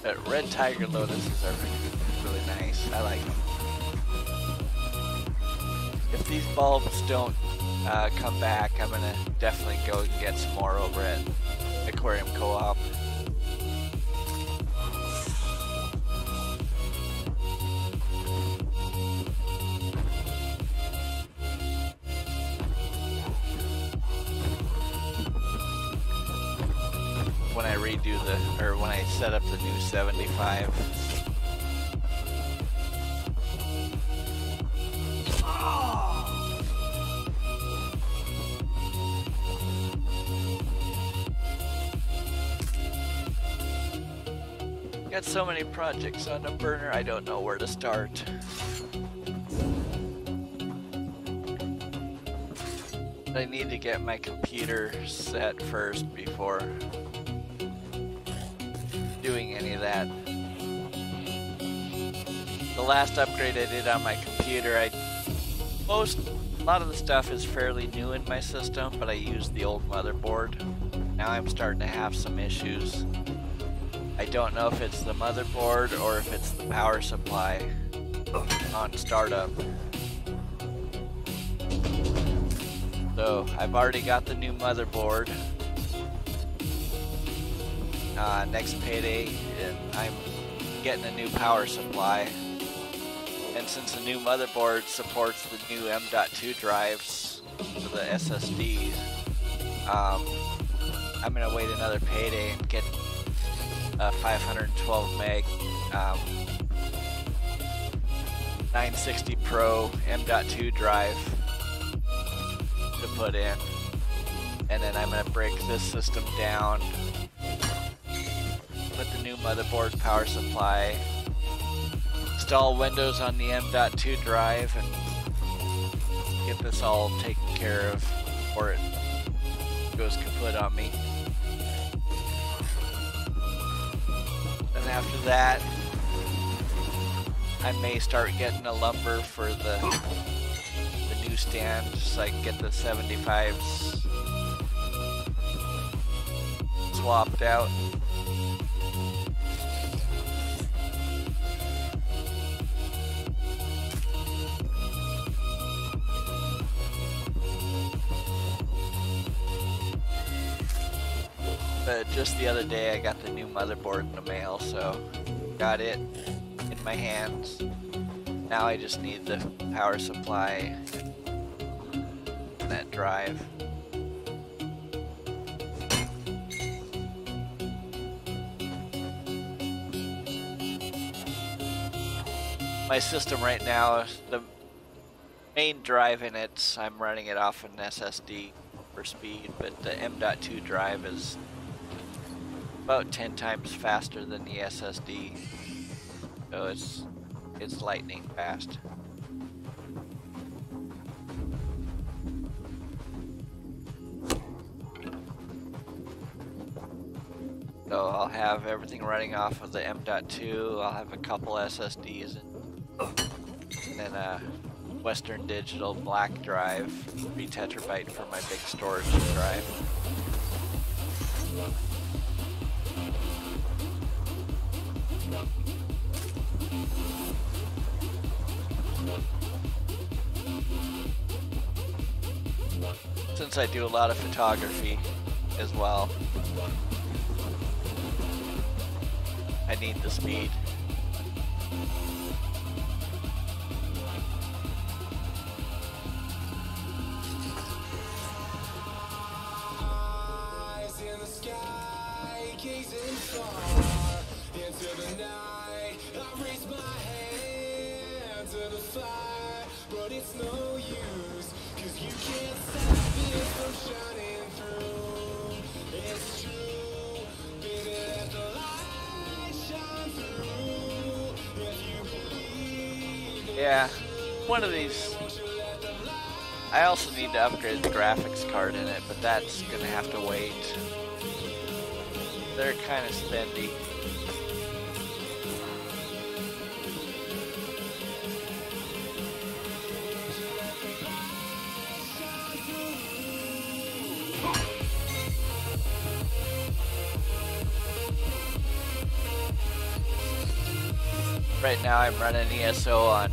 But red tiger lotuses are really nice. I like them. If these bulbs don't come back, I'm gonna definitely go and get some more over at Aquarium Co-op. When I redo when I set up the new 75. Got so many projects on the burner, I don't know where to start. I need to get my computer set first before doing any of that. The last upgrade I did on my computer, a lot of the stuff is fairly new in my system, but I used the old motherboard. Now I'm starting to have some issues. I don't know if it's the motherboard or if it's the power supply on startup. So I've already got the new motherboard. Next payday, and I'm getting a new power supply. And since the new motherboard supports the new M.2 drives for the SSDs, I'm gonna wait another payday and get a 512 meg 960 Pro M.2 drive to put in, and then I'm going to break this system down, put the new motherboard power supply, install Windows on the M.2 drive, and get this all taken care of before it goes kaput on me. And after that, I may start getting a lumber for the new stand, so I can get the 75s swapped out. But just the other day I got the new motherboard in the mail, so got it in my hands. Now I just need the power supply and that drive. My system right now, the main drive in it, I'm running it off an SSD for speed, but the M.2 drive is about 10 times faster than the SSD, so it's lightning fast. So I'll have everything running off of the M.2. I'll have a couple SSDs and then a Western Digital black drive, 3 terabyte for my big storage drive. Since I do a lot of photography as well, I need the speed. Eyes in the sky, gazing far into the night. I raise my hand to the fire, but it's no use, 'cause you can't stop it from shining through. It's true, baby, let the light shine through. If you believe Yeah, one of these. I also need to upgrade the graphics card in it, but that's gonna have to wait. They're kind of spendy. Right now I'm running ESO on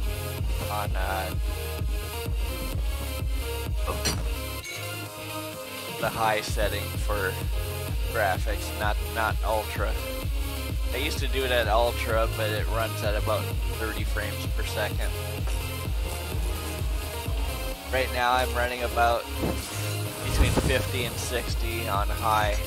the high setting for graphics, not ultra. I used to do it at ultra, but it runs at about 30 frames per second. Right now I'm running about between 50 and 60 on high.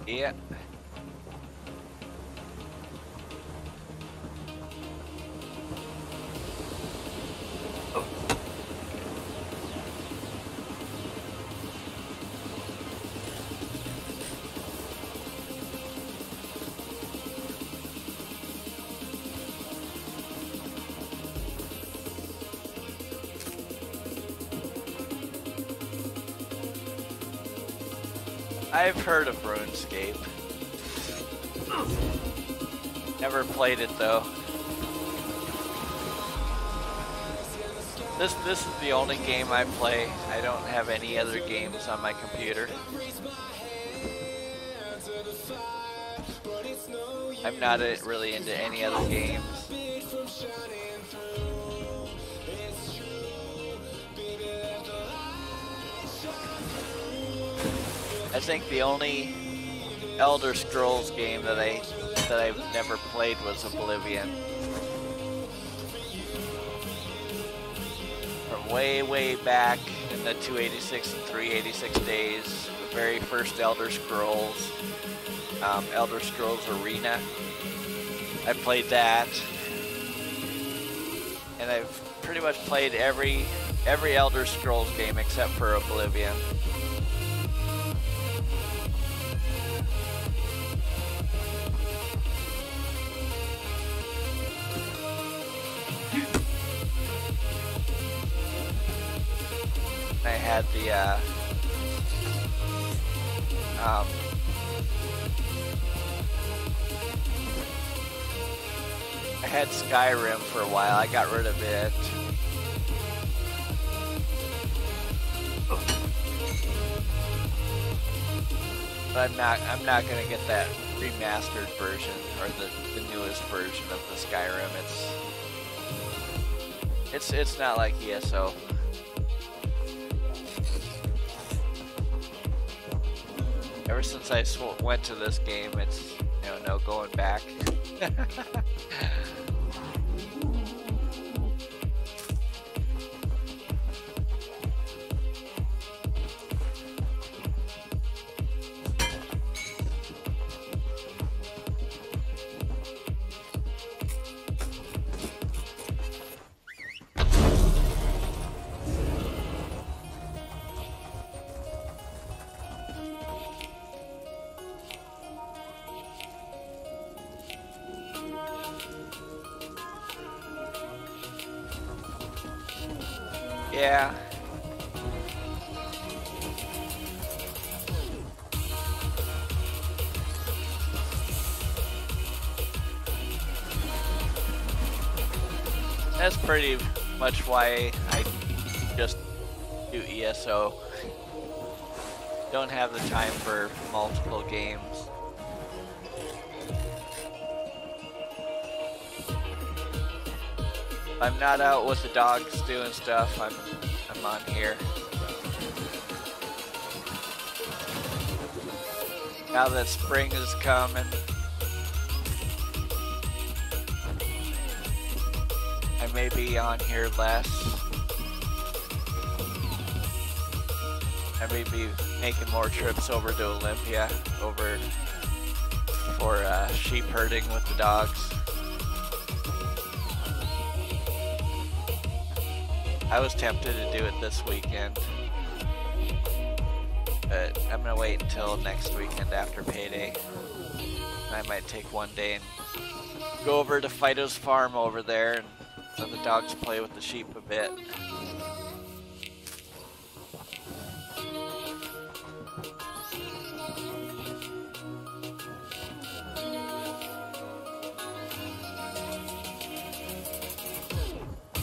Yeah. I've heard of RuneScape. Never played it though. This is the only game I play. I don't have any other games on my computer. I'm not really into any other games. think the only Elder Scrolls game that I've never played was Oblivion. From way back in the 286 and 386 days, the very first Elder Scrolls, Elder Scrolls Arena. I played that, and I've pretty much played every Elder Scrolls game except for Oblivion. I had the I had Skyrim for a while. I got rid of it. But I'm not gonna get that remastered version or the newest version of the Skyrim. It's not like ESO. Ever since I went to this game, it's no going back. Yeah. That's pretty much why I just do ESO. Don't have the time for multiple games. I'm not out with the dogs doing stuff. I'm on here. Now that spring is coming, I may be on here less. I may be making more trips over to Olympia for sheep herding with the dogs. I was tempted to do it this weekend, but I'm gonna wait until next weekend after payday. I might take one day and go over to Fido's farm over there and let the dogs play with the sheep a bit.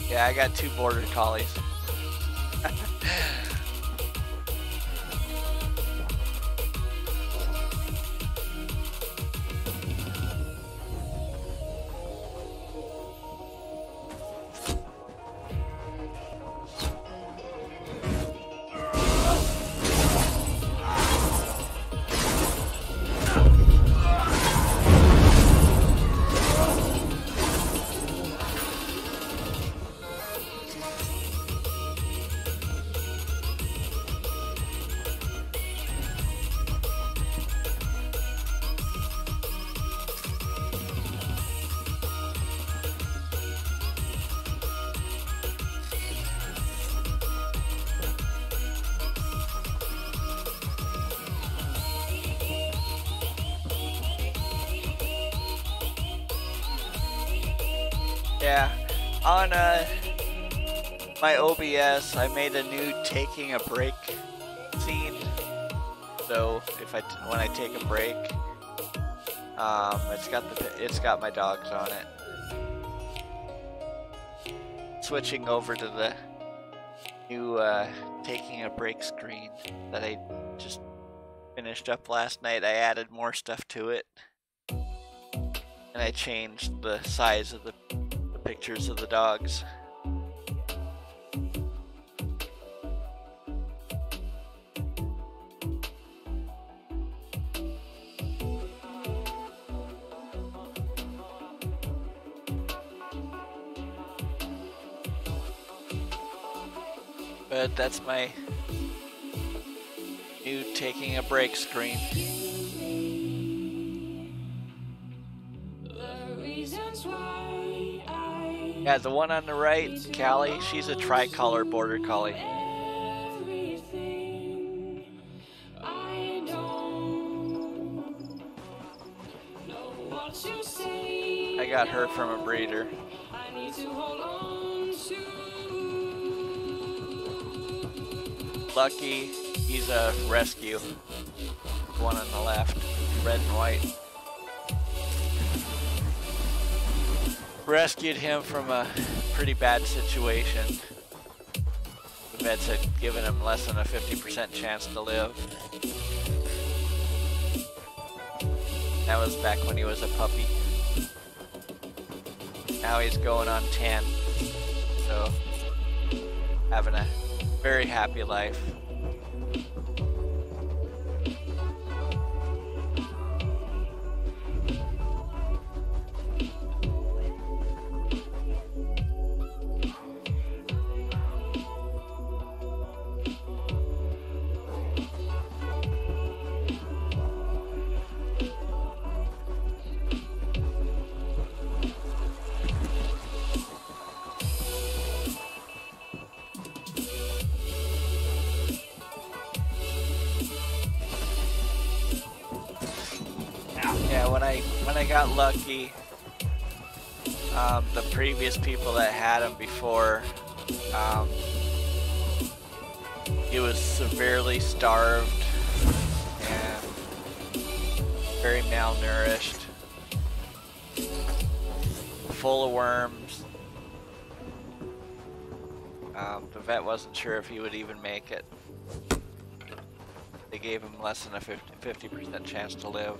Yeah, I got 2 border collies. Yeah, on my OBS, I made a new taking a break scene. So when I take a break, it's got my dogs on it. Switching over to the new taking a break screen that I just finished up last night. I added more stuff to it, and I changed the size of the pictures of the dogs. Good, that's my new taking a break screen. Yeah, the one on the right, Callie, she's a tricolor border collie. I got her from a breeder. Lucky, he's a rescue. The one on the left, red and white. Rescued him from a pretty bad situation. The vets had given him less than a 50% chance to live. That was back when he was a puppy. Now he's going on 10. So, having a very happy life. When I got lucky, the previous people that had him before, he was severely starved and very malnourished, full of worms. The vet wasn't sure if he would even make it. They gave him less than a 50% chance to live.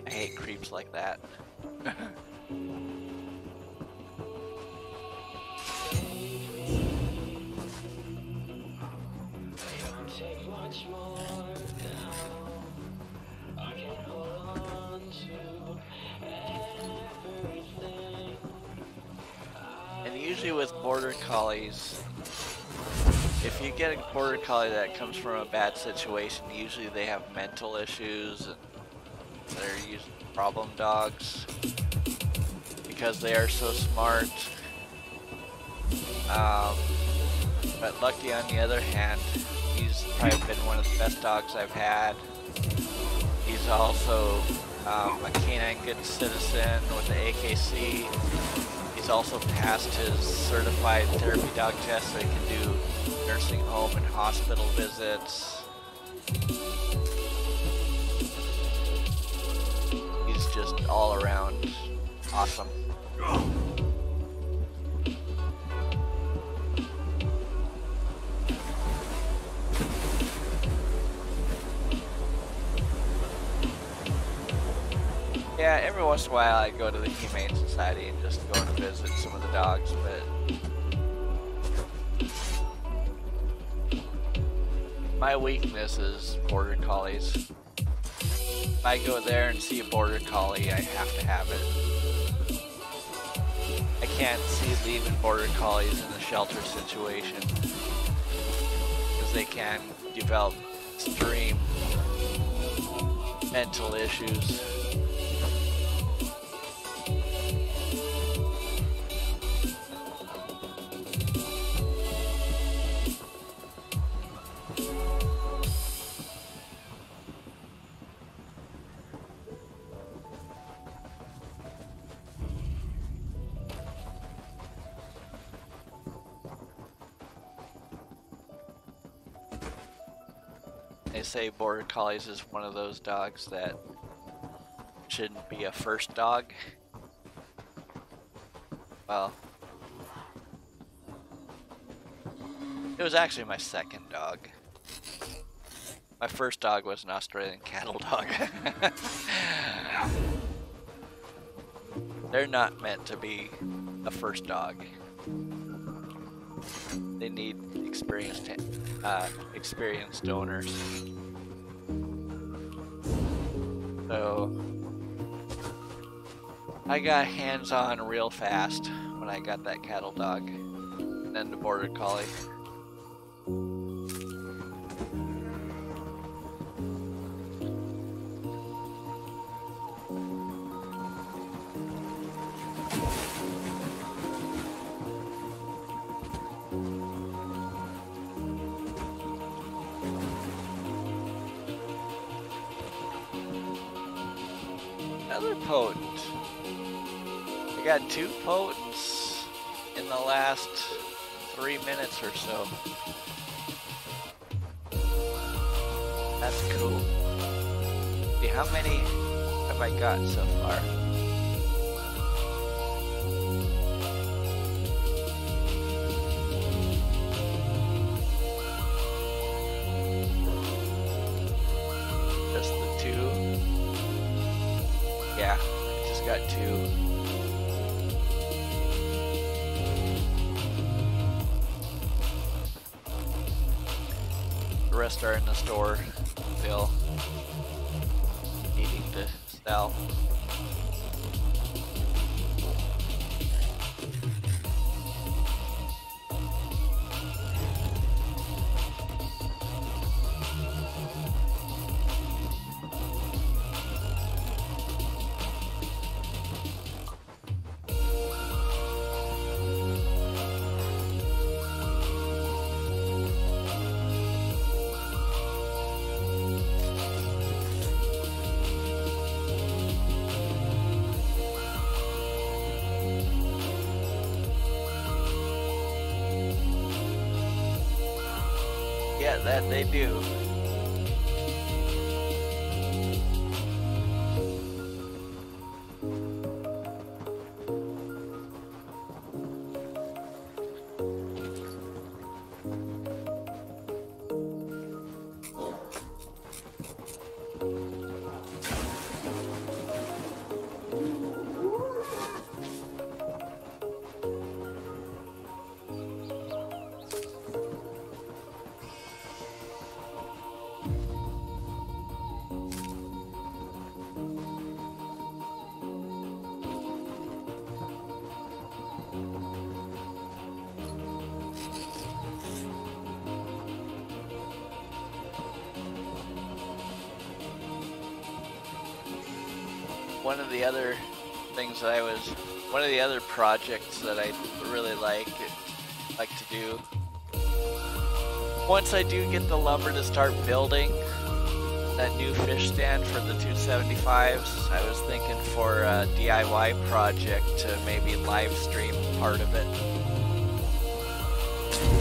I hate creeps like that. And usually with border collies, if you get a border collie that comes from a bad situation, usually they have mental issues and they're usually problem dogs because they are so smart. But Lucky, on the other hand, he's probably been one of the best dogs I've had. He's also a canine good citizen with the AKC. He's also passed his certified therapy dog test, so he can do nursing home and hospital visits. He's just all around awesome. Yeah, every once in a while I go to the Humane Society and just go and visit some of the dogs, but my weakness is border collies. If I go there and see a border collie, I have to have it. I can't see leaving border collies in a shelter situation because they can develop extreme mental issues. They say border collies is one of those dogs that shouldn't be a first dog. Well, it was actually my second dog. My first dog was an Australian cattle dog. They're not meant to be a first dog. They need experienced owners. So So I got hands-on real fast when I got that cattle dog and then the border collie. Another potent. I got 2 potents in the last 3 minutes or so. That's cool. See, how many have I got so far? Just the 2. Yeah, I just got 2. The rest are in the store still, needing to sell. Yeah, that they do. One of the other things that one of the other projects that I really like to do, once I do get the lumber to start building that new fish stand for the 275s, I was thinking for a DIY project to maybe live stream part of it,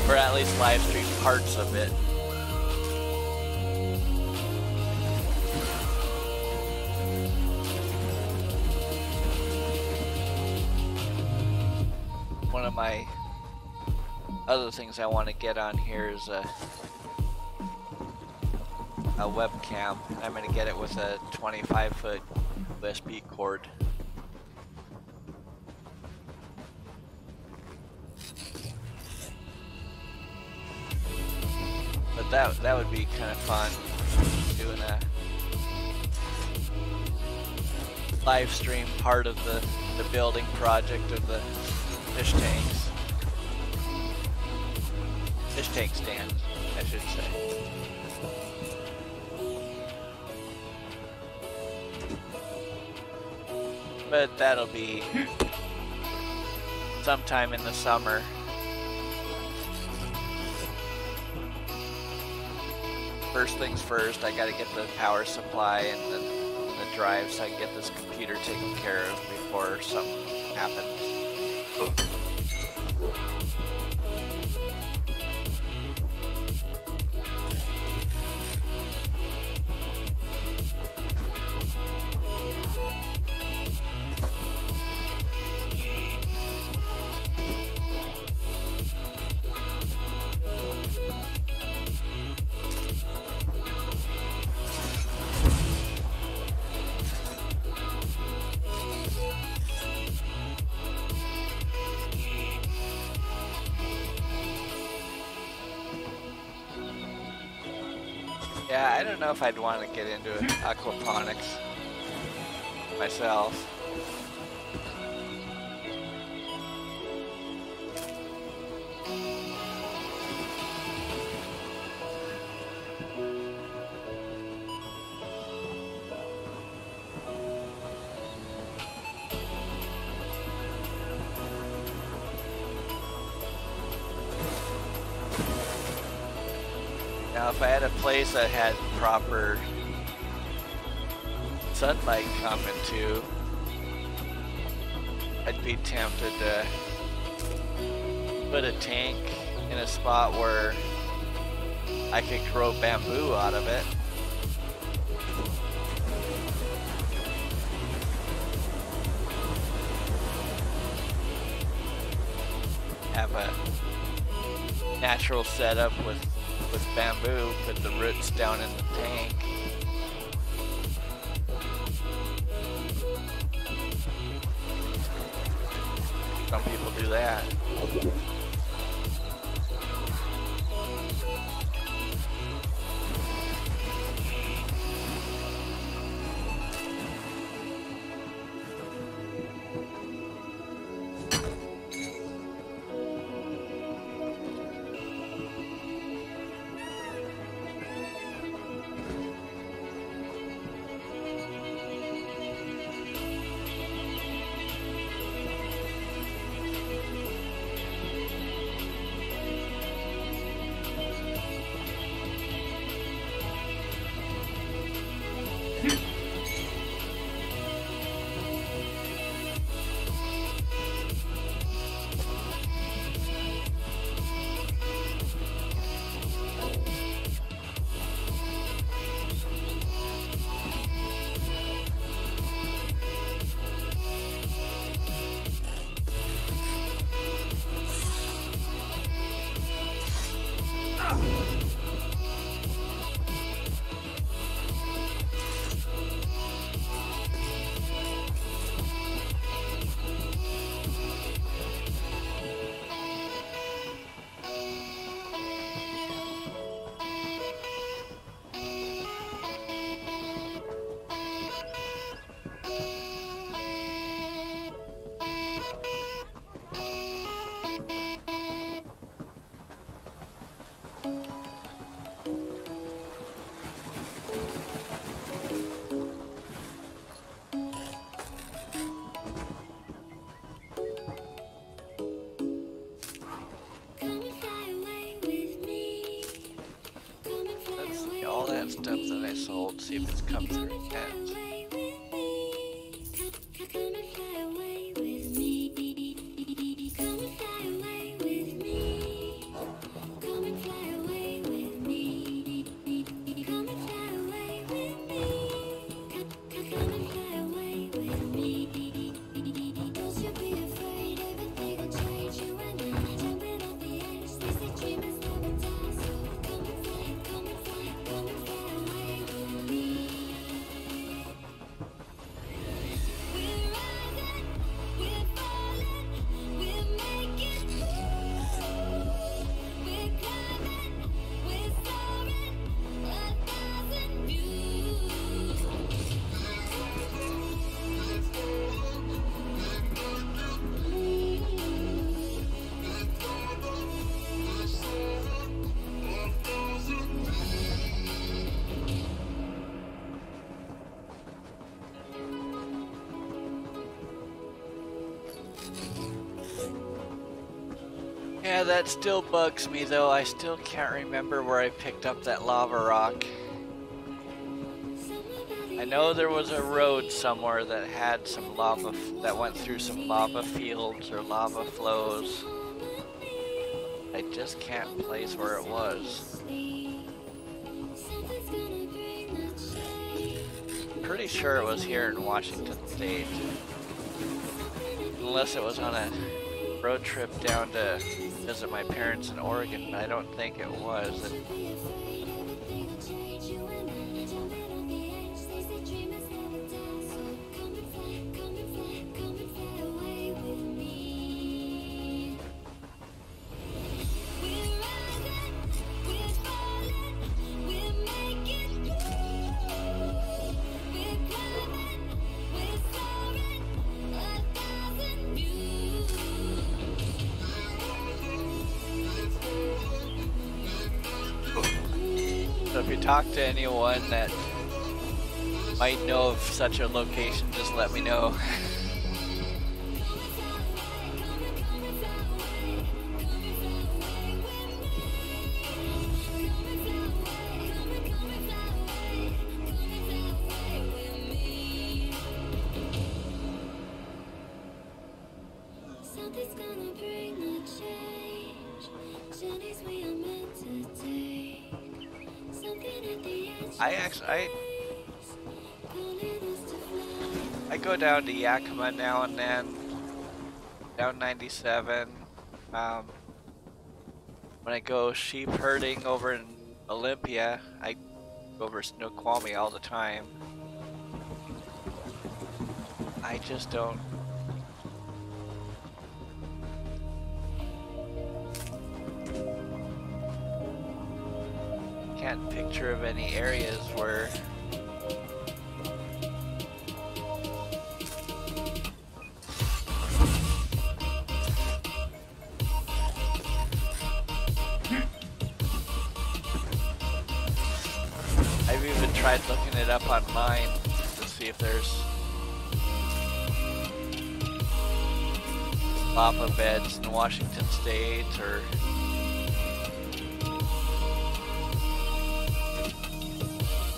or at least live stream parts of it. One of my other things I want to get on here is a webcam. I'm going to get it with a 25-foot USB cord. But that would be kind of fun, doing a live stream part of the building project of the fish tanks. Fish tank stands, I should say. But that'll be sometime in the summer. First things first, I gotta get the power supply and the drive so I can get this computer taken care of before something happens. Yeah, I don't know if I'd want to get into aquaponics. myself. Now, if I had a place that had proper sunlight coming to, I'd be tempted to put a tank in a spot where I could grow bamboo out of it. Have a natural setup with bamboo, put the roots down in the tank. Some people do that. Stuff that I sold, see if it's come through yet. Yeah, that still bugs me though. I still can't remember where I picked up that lava rock. I know there was a road somewhere that had some lava, that went through some lava fields or lava flows. I just can't place where it was. Pretty sure it was here in Washington State. Unless it was on a road trip down to visit my parents in Oregon, but I don't think it was. talk to anyone that might know of such a location, just let me know. Something's gonna bring the change. Journeys we are meant to take. Something at the edge. I go down to Yakima now and then, down 97. When I go sheep herding over in Olympia, I go over Snoqualmie all the time. I just don't. Can't picture of any areas where I've even tried looking it up online to see if there's lava beds in Washington State or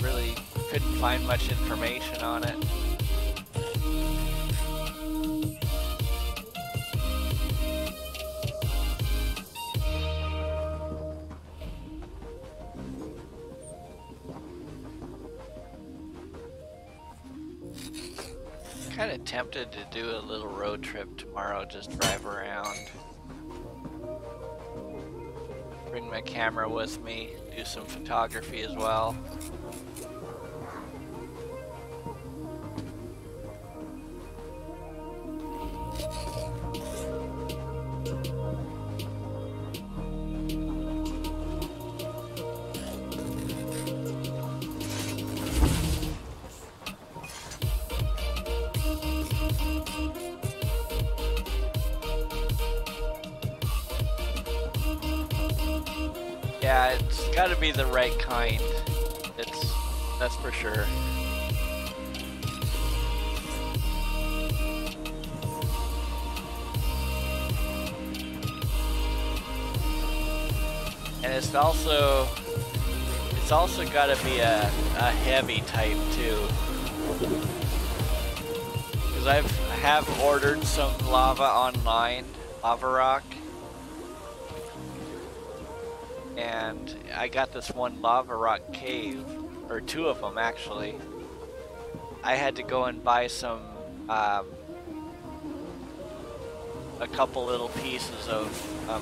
really couldn't find much information on it. Kind of tempted to do a little road trip tomorrow, just drive around. Bring my camera with me, do some photography as well. Yeah, it's got to be the right kind. That's for sure. And it's also got to be a heavy type too. Because I have ordered some lava online, lava rock. And I got this one lava rock cave, or two of them actually. I had to go and buy some, a couple little pieces of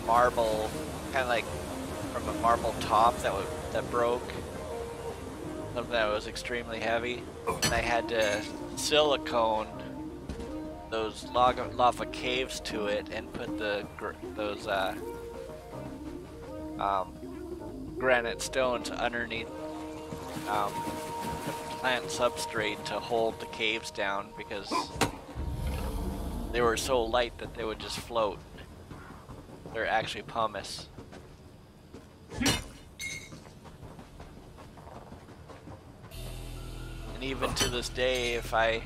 marble, kind of like from a marble top that broke. Something that was extremely heavy. And I had to silicone those lava caves to it and put those granite stones underneath the plant substrate to hold the caves down because they were so light that they would just float. They're actually pumice. And even to this day, if I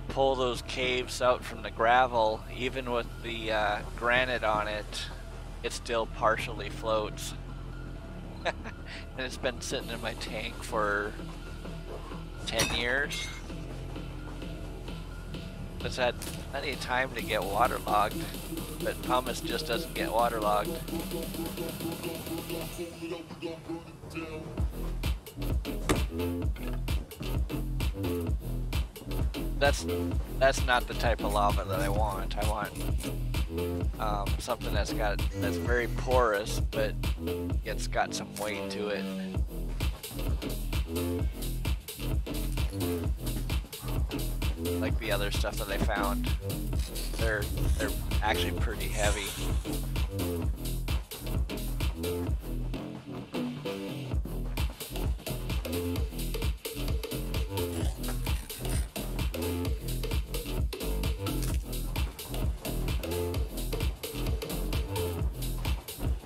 pull those caves out from the gravel, even with the granite on it, it still partially floats. And it's been sitting in my tank for 10 years. It's had plenty of time to get waterlogged, but pumice just doesn't get waterlogged. That's not the type of lava that I want. I want something that's very porous, but it's got some weight to it. Like the other stuff that I found, they're actually pretty heavy.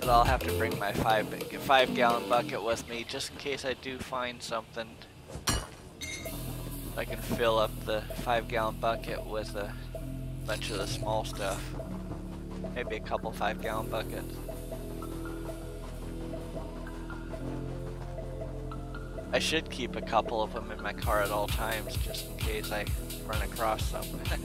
But I'll have to bring my 5-gallon bucket with me just in case I do find something. I can fill up the 5-gallon bucket with a bunch of the small stuff. Maybe a couple 5-gallon buckets. I should keep a couple of them in my car at all times just in case I run across something.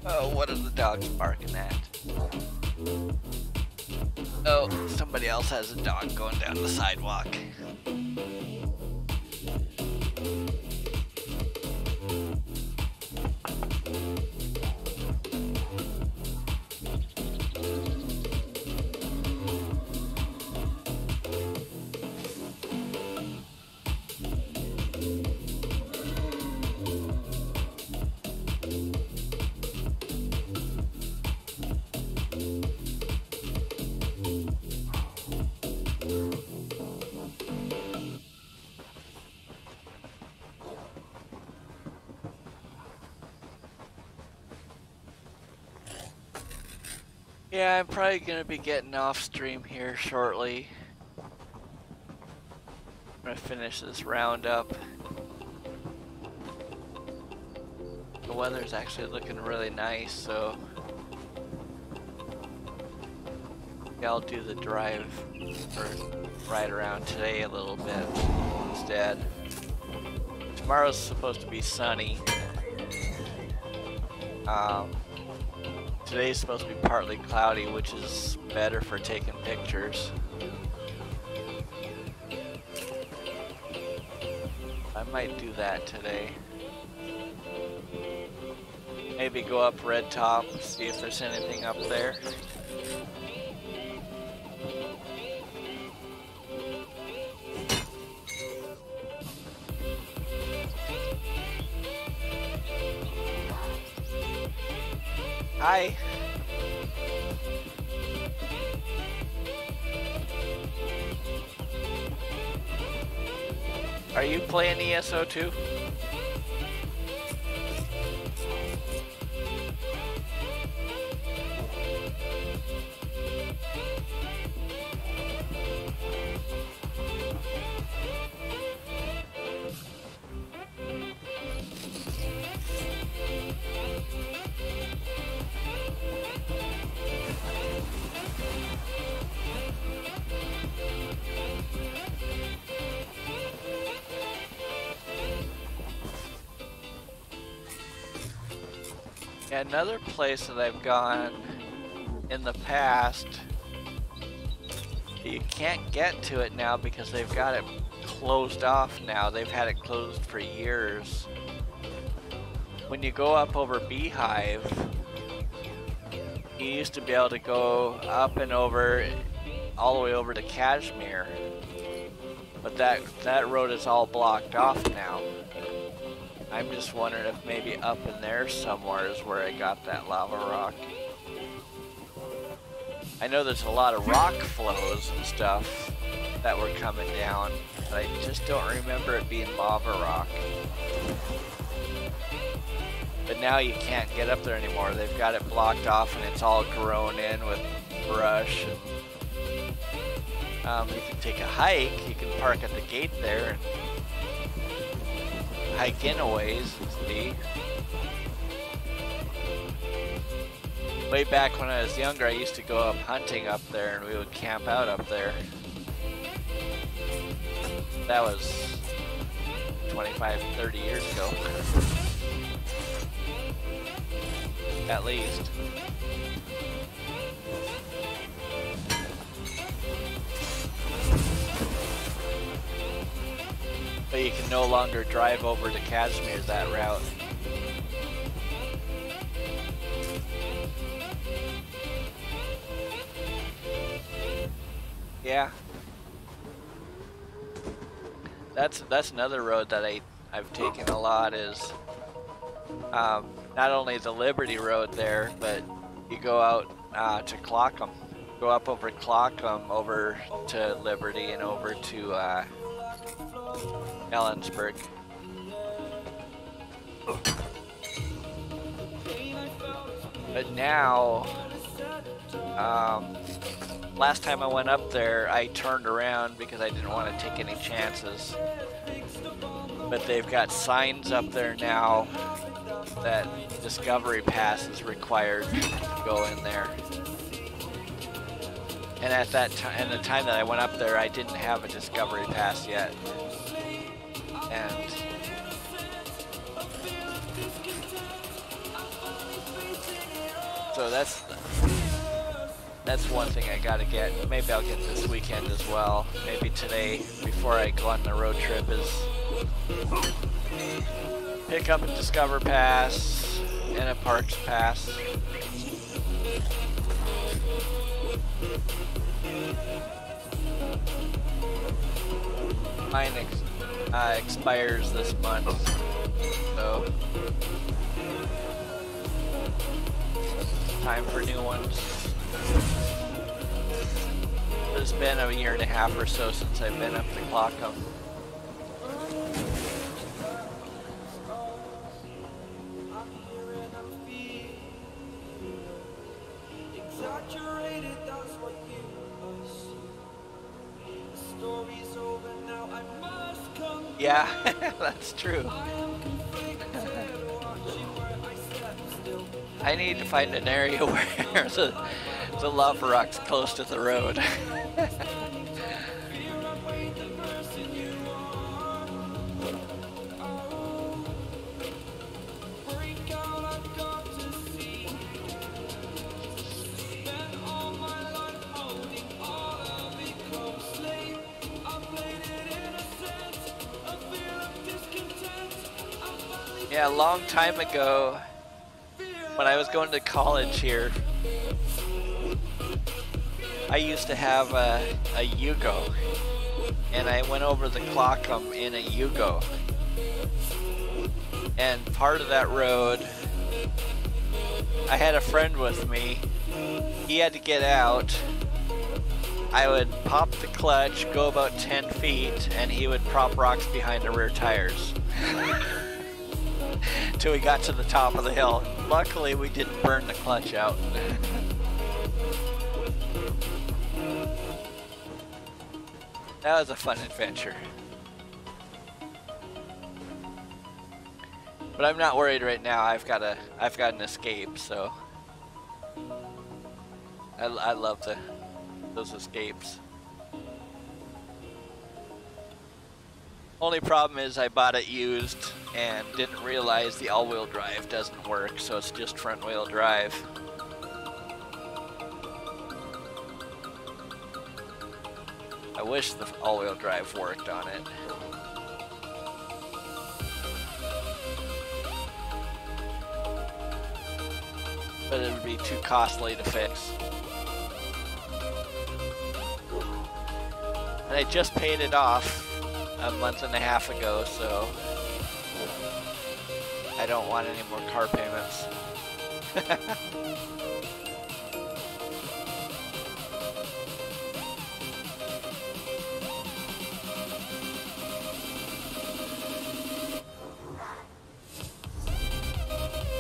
Oh, what are the dogs barking at? Oh, somebody else has a dog going down the sidewalk. Yeah, I'm probably gonna be getting off stream here shortly. I'm gonna finish this roundup. The weather's actually looking really nice, so yeah, I'll do the drive or ride around today a little bit instead. Tomorrow's supposed to be sunny. Today's supposed to be partly cloudy, which is better for taking pictures. I might do that today. Maybe go up Red Top, see if there's anything up there. Hi. Are you playing ESO too? Another place that I've gone in the past, you can't get to it now because they've got it closed off now. They've had it closed for years. When you go up over Beehive, you used to be able to go up and over, all the way over to Kashmir. But that road is all blocked off now. I'm just wondering if maybe up in there somewhere is where I got that lava rock. I know there's a lot of rock flows and stuff that were coming down, but I just don't remember it being lava rock. But now you can't get up there anymore. They've got it blocked off and it's all grown in with brush. And, you can take a hike. You can park at the gate there and hike in a ways, see. Way back when I was younger, I used to go up hunting up there and we would camp out up there. That was 25, 30 years ago. At least. But you can no longer drive over to Kashmir that route. Yeah. That's another road that I've taken a lot is not only the Liberty Road there, but you go out to Clockham. Go up over Clockham over to Liberty and over to Ellensburg. But now, last time I went up there, I turned around because I didn't want to take any chances. But they've got signs up there now that Discovery Pass is required to go in there. And at that time, and the time that I went up there, I didn't have a Discovery Pass yet. And so that's one thing I gotta get. Maybe I'll get this weekend as well. Maybe today, before I go on the road trip, is pick up a Discover Pass and a Parks Pass. Mine expires this month, so time for new ones. It's been a year and a half or so since I've been up to Clockham. Yeah, that's true. I need to find an area where the lava rock's close to the road. Yeah, a long time ago, when I was going to college here, I used to have a Yugo, and I went over the Clockham in a Yugo. And part of that road, I had a friend with me. He had to get out. I would pop the clutch, go about 10 feet, and he would prop rocks behind the rear tires. Till we got to the top of the hill. Luckily, we didn't burn the clutch out. That was a fun adventure. But I'm not worried right now. I've got an escape, so I love those escapes. Only problem is I bought it used and didn't realize the all-wheel drive doesn't work, so it's just front-wheel drive. I wish the all-wheel drive worked on it. But it would be too costly to fix. And I just paid it off a month and a half ago, so I don't want any more car payments.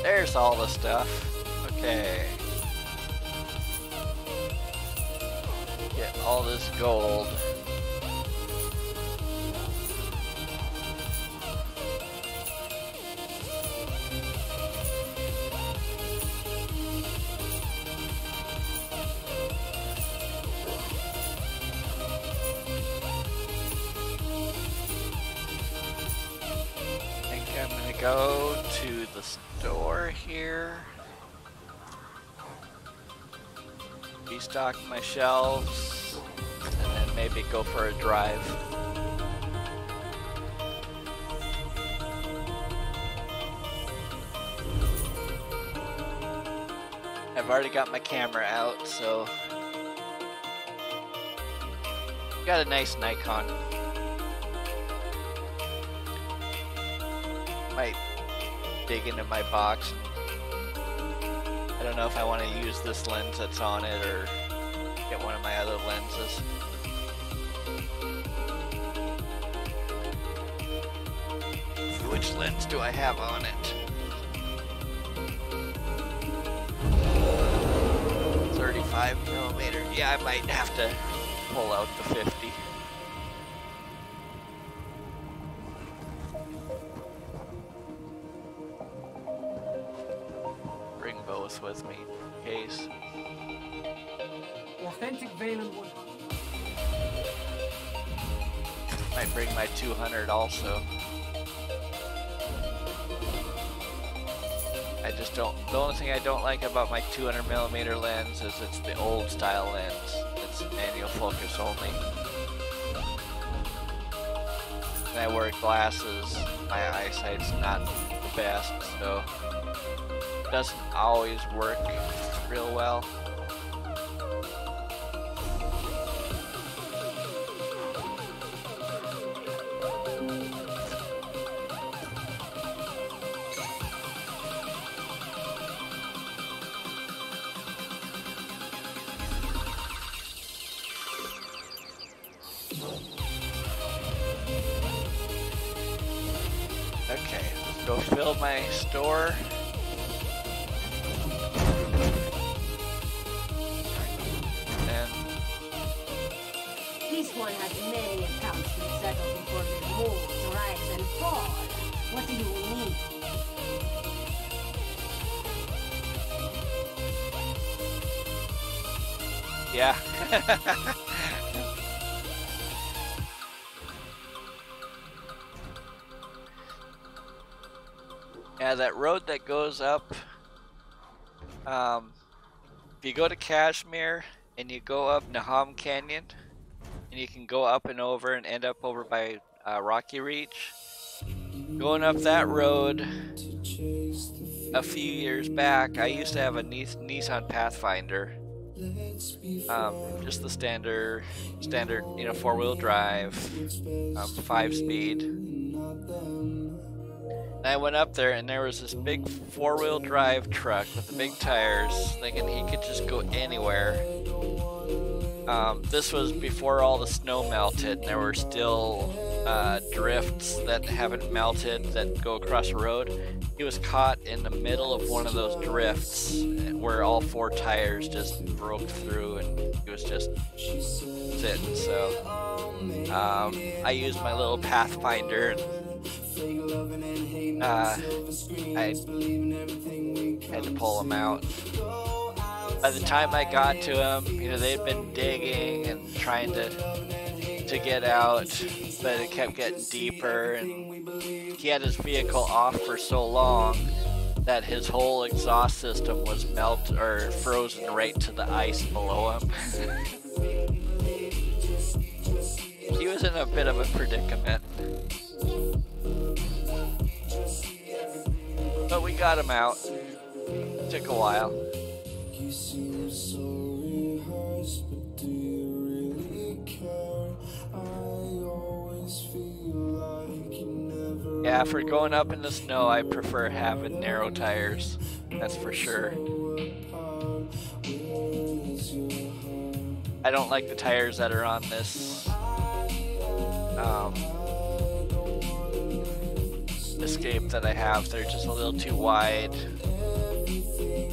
There's all the stuff. Okay. Get all this gold. Go to the store here, restock my shelves, and then maybe go for a drive. I've already got my camera out, so got a nice Nikon. Might dig into my box. I don't know if I want to use this lens that's on it or get one of my other lenses. Which lens do I have on it? 35mm. Yeah, I might have to pull out the 50. Bring both with me in case. Authentic vein and wood. Might bring my 200 also. I just don't, the only thing I don't like about my 200mm lens is it's the old style lens. It's manual focus only. And I wear glasses, my eyesight's not the best, so it doesn't always work real well. Okay, let's go fill my store. And This one has many accounts to settle before the moves rise and fall. What do you need? yeah. Yeah, that road that goes up, if you go to Kashmir and you go up Naham Canyon, and you can go up and over and end up over by Rocky Reach. Going up that road a few years back, I used to have a Nissan Pathfinder. Just the standard, you know, 4-wheel drive, 5-speed. And I went up there and there was this big 4-wheel drive truck with the big tires, thinking he could just go anywhere. This was before all the snow melted, and there were still drifts that haven't melted that go across the road. He was caught in the middle of one of those drifts where all 4 tires just broke through and he was just sitting. So I used my little Pathfinder and I had to pull him out. By the time I got to him, you know, they'd been digging and trying to get out, but it kept getting deeper, and he had his vehicle off for so long that his whole exhaust system was melted or frozen right to the ice below him. He was in a bit of a predicament. But we got him out. Took a while. You seem so rehearsed, but do you really care? I always feel like you never. Yeah, for going up in the snow, I prefer having narrow tires. That's for sure. I don't like the tires that are on this Escape that I have. They're just a little too wide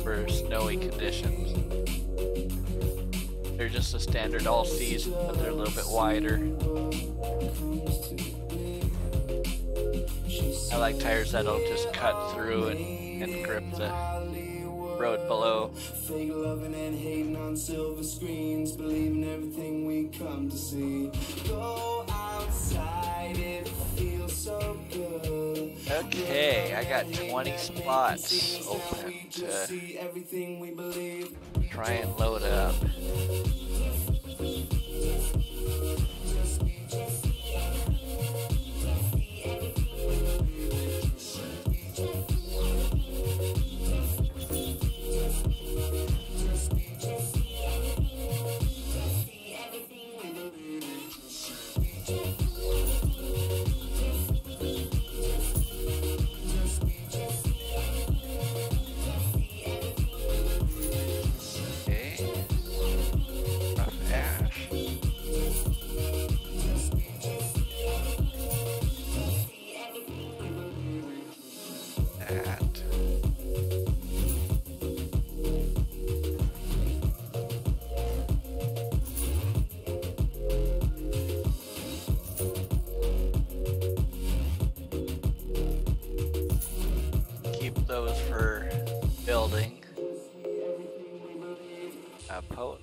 for snowy conditions. They're just a standard all season, but they're a little bit wider. I like tires that'll just cut through and grip the road below. Fake loving and hating on silver screens, believing everything we come to see. Go outside, it feels so good. Okay, I got 20 spots open to try and load up. that. Keep those for building. Potent.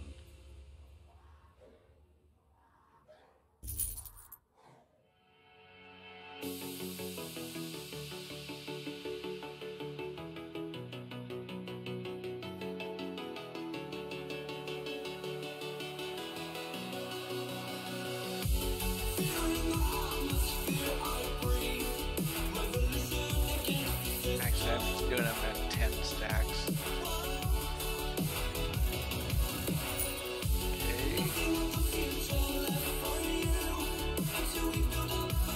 Actually, I'm just doing them in 10 stacks.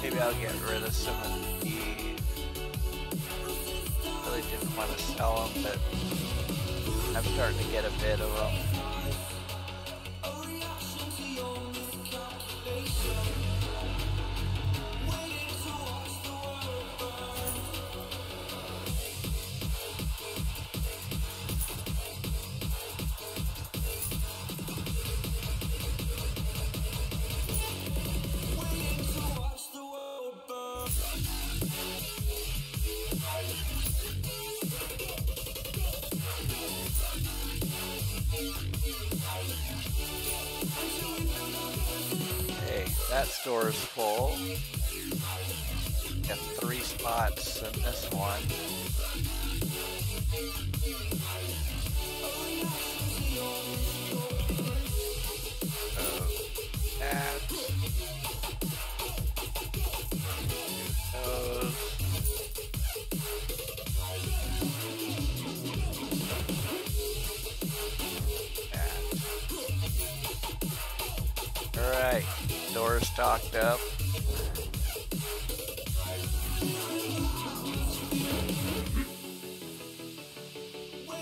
Maybe I'll get rid of some of the... Really didn't want to sell them, but I'm starting to get a bit of them. Okay, that store is full. Got 3 spots in this one. That. Those. Alright, door stocked up.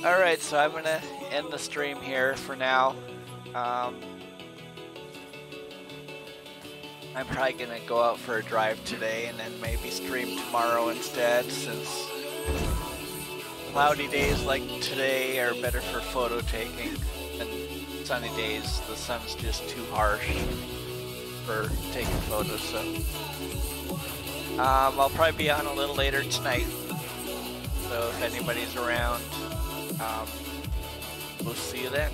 Alright, so I'm gonna end the stream here for now. I'm probably gonna go out for a drive today and then maybe stream tomorrow instead, since cloudy days like today are better for photo taking than sunny days. The sun's just too harsh for taking photos, so I'll probably be on a little later tonight, so if anybody's around, we'll see you then.